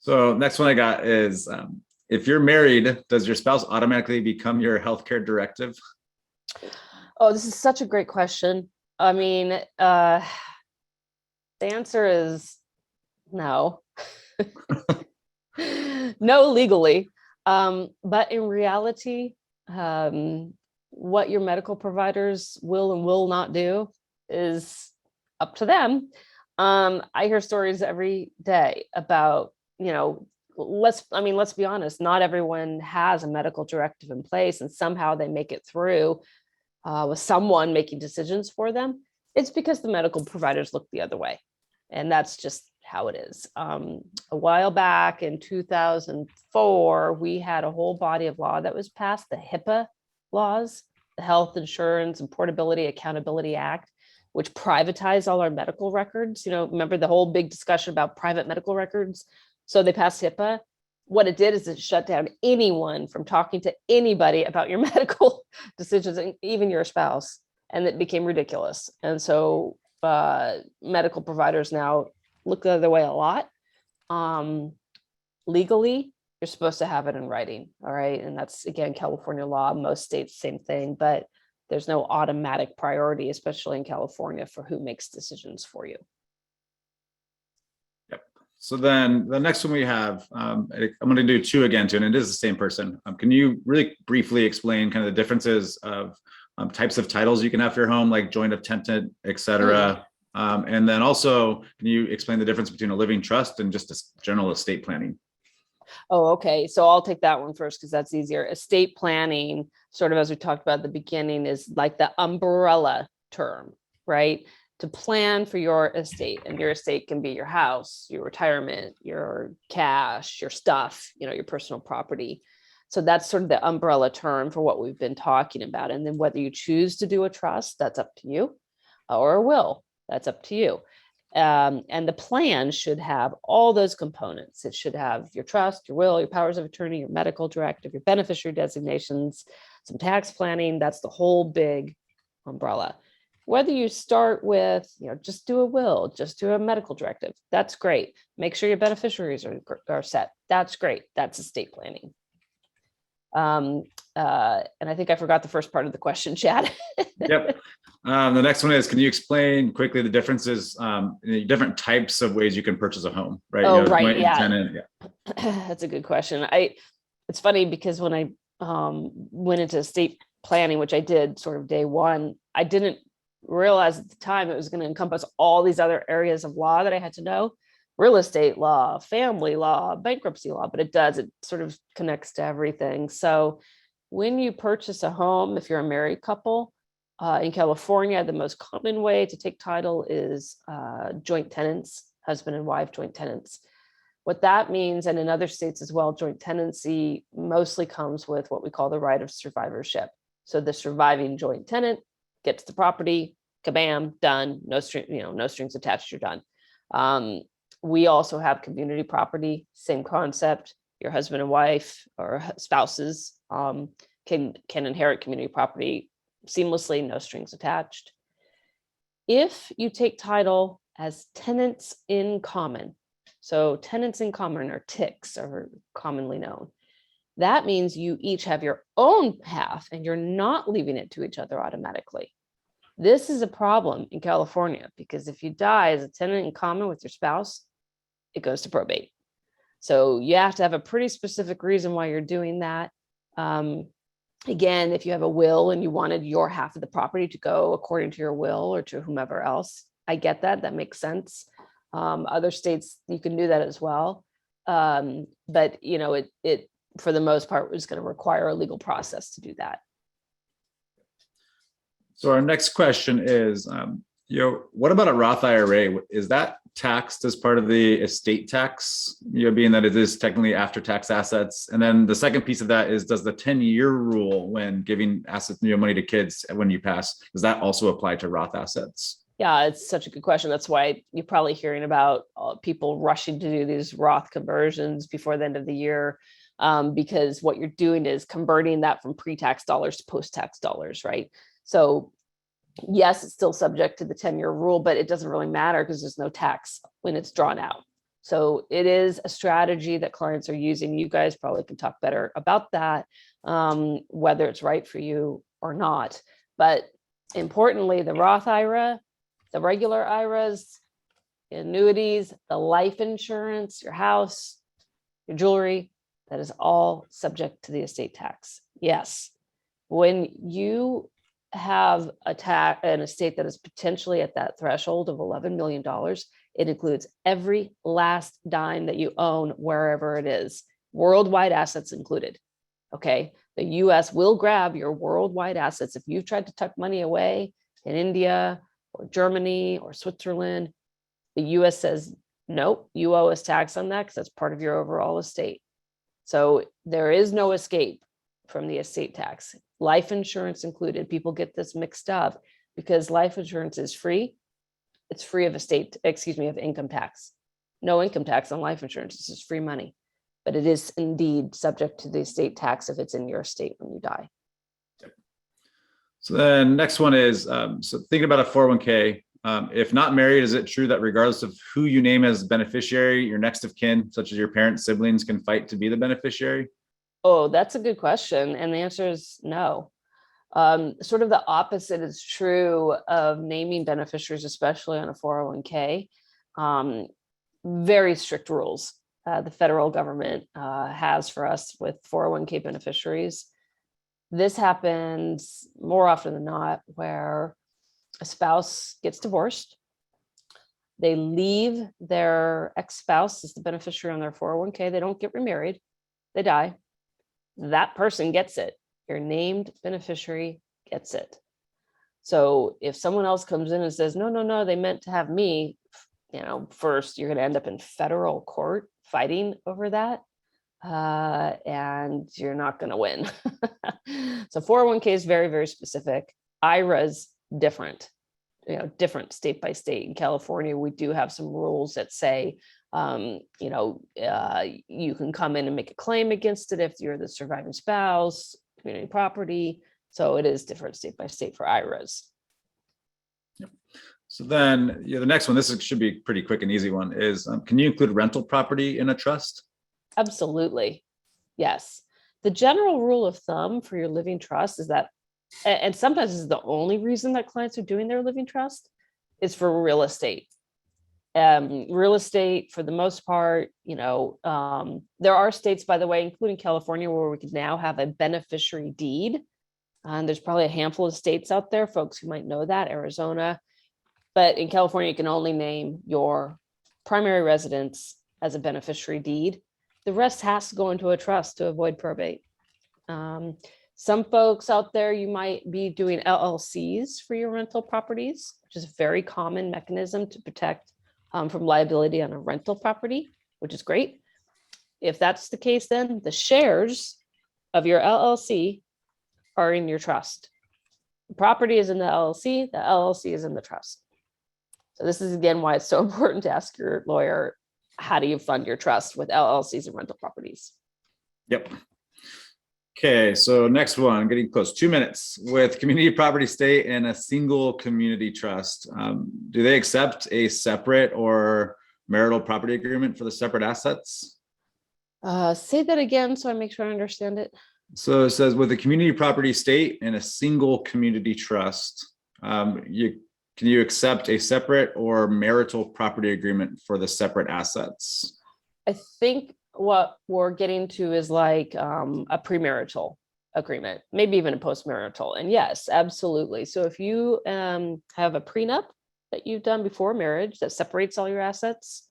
So next one I got is, if you're married, does your spouse automatically become your healthcare directive? Oh, this is such a great question. I mean, the answer is no. No, legally. But in reality, what your medical providers will and will not do is up to them. I hear stories every day about, let's be honest, not everyone has a medical directive in place, and somehow they make it through with someone making decisions for them. It's because the medical providers look the other way. And that's just how it is. A while back in 2004, we had a whole body of law that was passed, the HIPAA laws, the Health Insurance and Portability Accountability Act, which privatized all our medical records. Remember the whole big discussion about private medical records? So they passed HIPAA. What it did is it shut down anyone from talking to anybody about your medical decisions, even your spouse. And it became ridiculous. And so medical providers now look the other way a lot. Legally, you're supposed to have it in writing, all right? And that's, again, California law, most states, same thing, but there's no automatic priority, especially in California, for who makes decisions for you. Yep. So then the next one we have, I'm going to do two again too, and it is the same person. Can you really briefly explain kind of the differences of types of titles you can have for your home, like joint of tenant, et cetera? And then also, can you explain the difference between a living trust and just a general estate planning? Oh, okay. So I'll take that one first because that's easier. Estate planning, sort of as we talked about at the beginning, is like the umbrella term, right? To plan for your estate, and your estate can be your house, your retirement, your cash, your stuff, your personal property. So that's sort of the umbrella term for what we've been talking about. And then whether you choose to do a trust, that's up to you, or a will, that's up to you. And the plan should have all those components. It should have your trust, your will, your powers of attorney, your medical directive, your beneficiary designations, some tax planning. That's the whole big umbrella. Whether you start with, just do a will, just do a medical directive, that's great. Make sure your beneficiaries are set. That's great. That's estate planning. And I think I forgot the first part of the question, Chad. Yep. The next one is, can you explain quickly the differences in the different types of ways you can purchase a home, right? Oh, right. Yeah. Tenant, That's a good question. It's funny because when I went into estate planning, which I did sort of day one, I didn't realize at the time it was going to encompass all these other areas of law that I had to know. Real estate law, family law, bankruptcy law, but it sort of connects to everything. So when you purchase a home, if you're a married couple, in California, the most common way to take title is joint tenants, husband and wife joint tenants. What that means, and in other states as well, joint tenancy mostly comes with what we call the right of survivorship. So the surviving joint tenant gets the property, kabam, done, no strings attached, you're done. We also have community property, same concept. Your husband and wife or spouses can inherit community property seamlessly, no strings attached. If you take title as tenants in common, so tenants in common, or TICs are commonly known, that means you each have your own half and you're not leaving it to each other automatically. This is a problem in California because if you die as a tenant in common with your spouse, it goes to probate. So you have to have a pretty specific reason why you're doing that. Again, if you have a will and you wanted your half of the property to go according to your will or to whomever else, I get that. That makes sense. Other states, you can do that as well. But it for the most part is going to require a legal process to do that. So our next question is, what about a Roth IRA? Is that taxed as part of the estate tax, being that it is technically after tax assets? And then the second piece of that is, does the 10-year rule when giving assets, money to kids when you pass, does that also apply to Roth assets? Yeah, it's such a good question. That's why you're probably hearing about people rushing to do these Roth conversions before the end of the year, because what you're doing is converting that from pre-tax dollars to post-tax dollars, right? So yes, it's still subject to the 10-year rule, but it doesn't really matter because there's no tax when it's drawn out. So it is a strategy that clients are using. You guys probably can talk better about that, whether it's right for you or not. But importantly, the Roth IRA, the regular IRAs, annuities, the life insurance, your house, your jewelry, that is all subject to the estate tax. Yes. When you have an estate that is potentially at that threshold of $11 million, it includes every last dime that you own wherever it is, worldwide assets included. Okay. The US will grab your worldwide assets. If you've tried to tuck money away in India or Germany or Switzerland, the US says, nope, you owe us tax on that because that's part of your overall estate. So there is no escape from the estate tax, life insurance included. People get this mixed up because life insurance is free. It's free of of income tax. No income tax on life insurance. It's just free money, but it is indeed subject to the estate tax if it's in your estate when you die. So the next one is, so thinking about a 401k, If not married, is it true that regardless of who you name as beneficiary, your next of kin, such as your parents, siblings, can fight to be the beneficiary? Oh, that's a good question. And the answer is no. Sort of the opposite is true of naming beneficiaries, especially on a 401k. Very strict rules the federal government has for us with 401k beneficiaries. This happens more often than not where a spouse gets divorced. They leave their ex-spouse as the beneficiary on their 401k. They don't get remarried. They die. That person gets it. Your named beneficiary gets it. So if someone else comes in and says, no, no, no, they meant to have me, first you're going to end up in federal court fighting over that. And you're not going to win. So 401k is very, very specific. IRA's different, different state by state. In California, we do have some rules that say, you can come in and make a claim against it if you're the surviving spouse, community property. So it is different state by state for IRAs. Yep. So then the next one, should be pretty quick and easy one, is can you include rental property in a trust? Absolutely. Yes. The general rule of thumb for your living trust is that, and sometimes this is the only reason that clients are doing their living trust, is for real estate. Real estate, for the most part, there are states, by the way, including California, where we can now have a beneficiary deed. And there's probably a handful of states out there, folks who might know that, Arizona. But in California, you can only name your primary residence as a beneficiary deed. The rest has to go into a trust to avoid probate. Some folks out there, you might be doing LLCs for your rental properties, which is a very common mechanism to protect from liability on a rental property, which is great. If that's the case, then the shares of your LLC are in your trust. The property is in the LLC is in the trust. So this is, again, why it's so important to ask your lawyer, how do you fund your trust with LLCs and rental properties? Yep. Okay, so next one, getting close, 2 minutes. With community property state and a single community trust, do they accept a separate or marital property agreement for the separate assets? Say that again so I make sure I understand it. So it says with a community property state and a single community trust, can you accept a separate or marital property agreement for the separate assets? I think what we're getting to is like a premarital agreement, maybe even a postmarital. And yes, absolutely. So if you have a prenup that you've done before marriage that separates all your assets,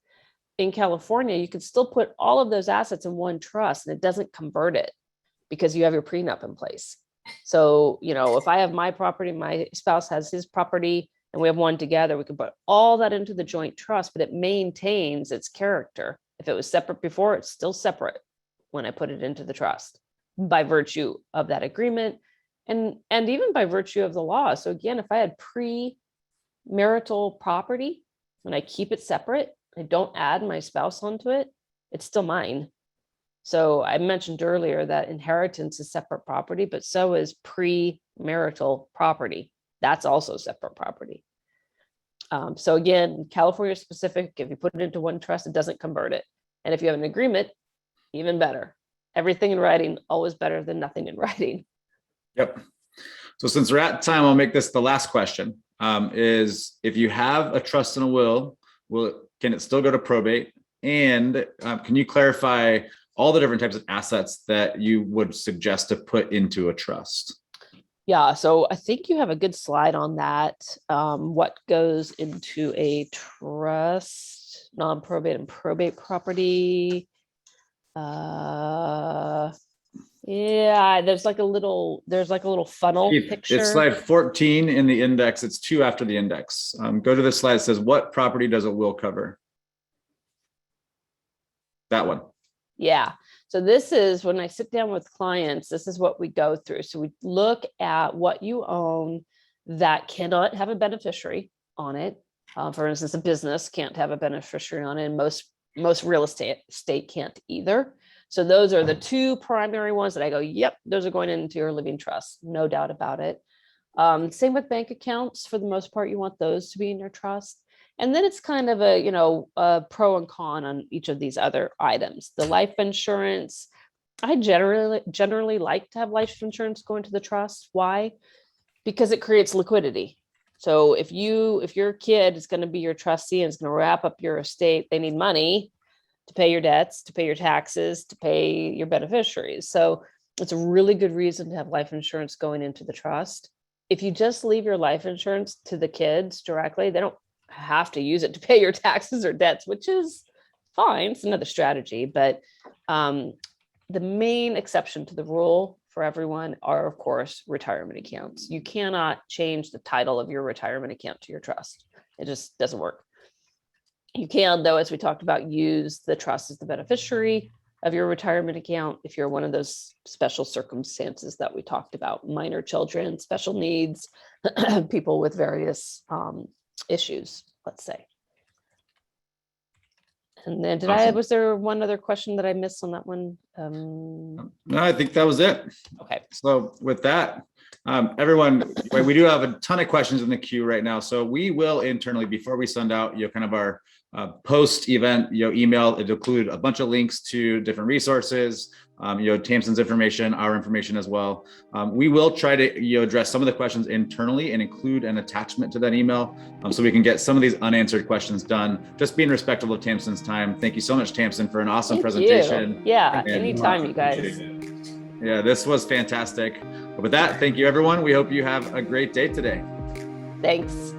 in California, you can still put all of those assets in one trust and it doesn't convert it because you have your prenup in place. So, if I have my property, my spouse has his property, and we have one together, we can put all that into the joint trust, but it maintains its character. If it was separate before, it's still separate when I put it into the trust by virtue of that agreement and even by virtue of the law. So again, if I had pre-marital property and I keep it separate, I don't add my spouse onto it, it's still mine. So I mentioned earlier that inheritance is separate property, but so is pre-marital property. That's also separate property. So again, California specific, if you put it into one trust, it doesn't convert it. And if you have an agreement, even better. Everything in writing, always better than nothing in writing. Yep. So since we're at time, I'll make this the last question. Is if you have a trust and a will, can it still go to probate? And can you clarify all the different types of assets that you would suggest to put into a trust? Yeah, so I think you have a good slide on that. What goes into a trust, non-probate and probate property. Yeah, there's like a little funnel picture. It's slide 14 in the index. It's 2 after the index. Go to the slide that says, what property does a will cover? That one. Yeah. So this is when I sit down with clients, this is what we go through. So we look at what you own that cannot have a beneficiary on it. For instance, a business can't have a beneficiary on it, and most real estate can't either. So those are the 2 primary ones that I go, yep, those are going into your living trust, no doubt about it. Same with bank accounts. For the most part, you want those to be in your trust. And then it's kind of a, a pro and con on each of these other items. The life insurance, I generally like to have life insurance go into the trust. Why? Because it creates liquidity. So if your kid is going to be your trustee and is going to wrap up your estate, they need money to pay your debts, to pay your taxes, to pay your beneficiaries. So it's a really good reason to have life insurance going into the trust. If you just leave your life insurance to the kids directly, they don't have to use it to pay your taxes or debts, which is fine. It's another strategy. But the main exception to the rule for everyone are, of course, retirement accounts. You cannot change the title of your retirement account to your trust. It just doesn't work. You can, though, as we talked about, use the trust as the beneficiary of your retirement account if you're one of those special circumstances that we talked about: minor children, special needs, people with various issues, let's say. And then Awesome. was there one other question that I missed on that one? No, I think that was it. Okay. So with that, everyone, we do have a ton of questions in the queue right now. So we will internally, before we send out, kind of our post-event, email, it include a bunch of links to different resources, Tamsen's information, our information as well. We will try to address some of the questions internally and include an attachment to that email, so we can get some of these unanswered questions done. Just being respectful of Tamsen's time. Thank you so much, Tamsen, for an awesome presentation. Yeah, And anytime, you guys. Yeah, this was fantastic. But with that, thank you, everyone. We hope you have a great day today. Thanks.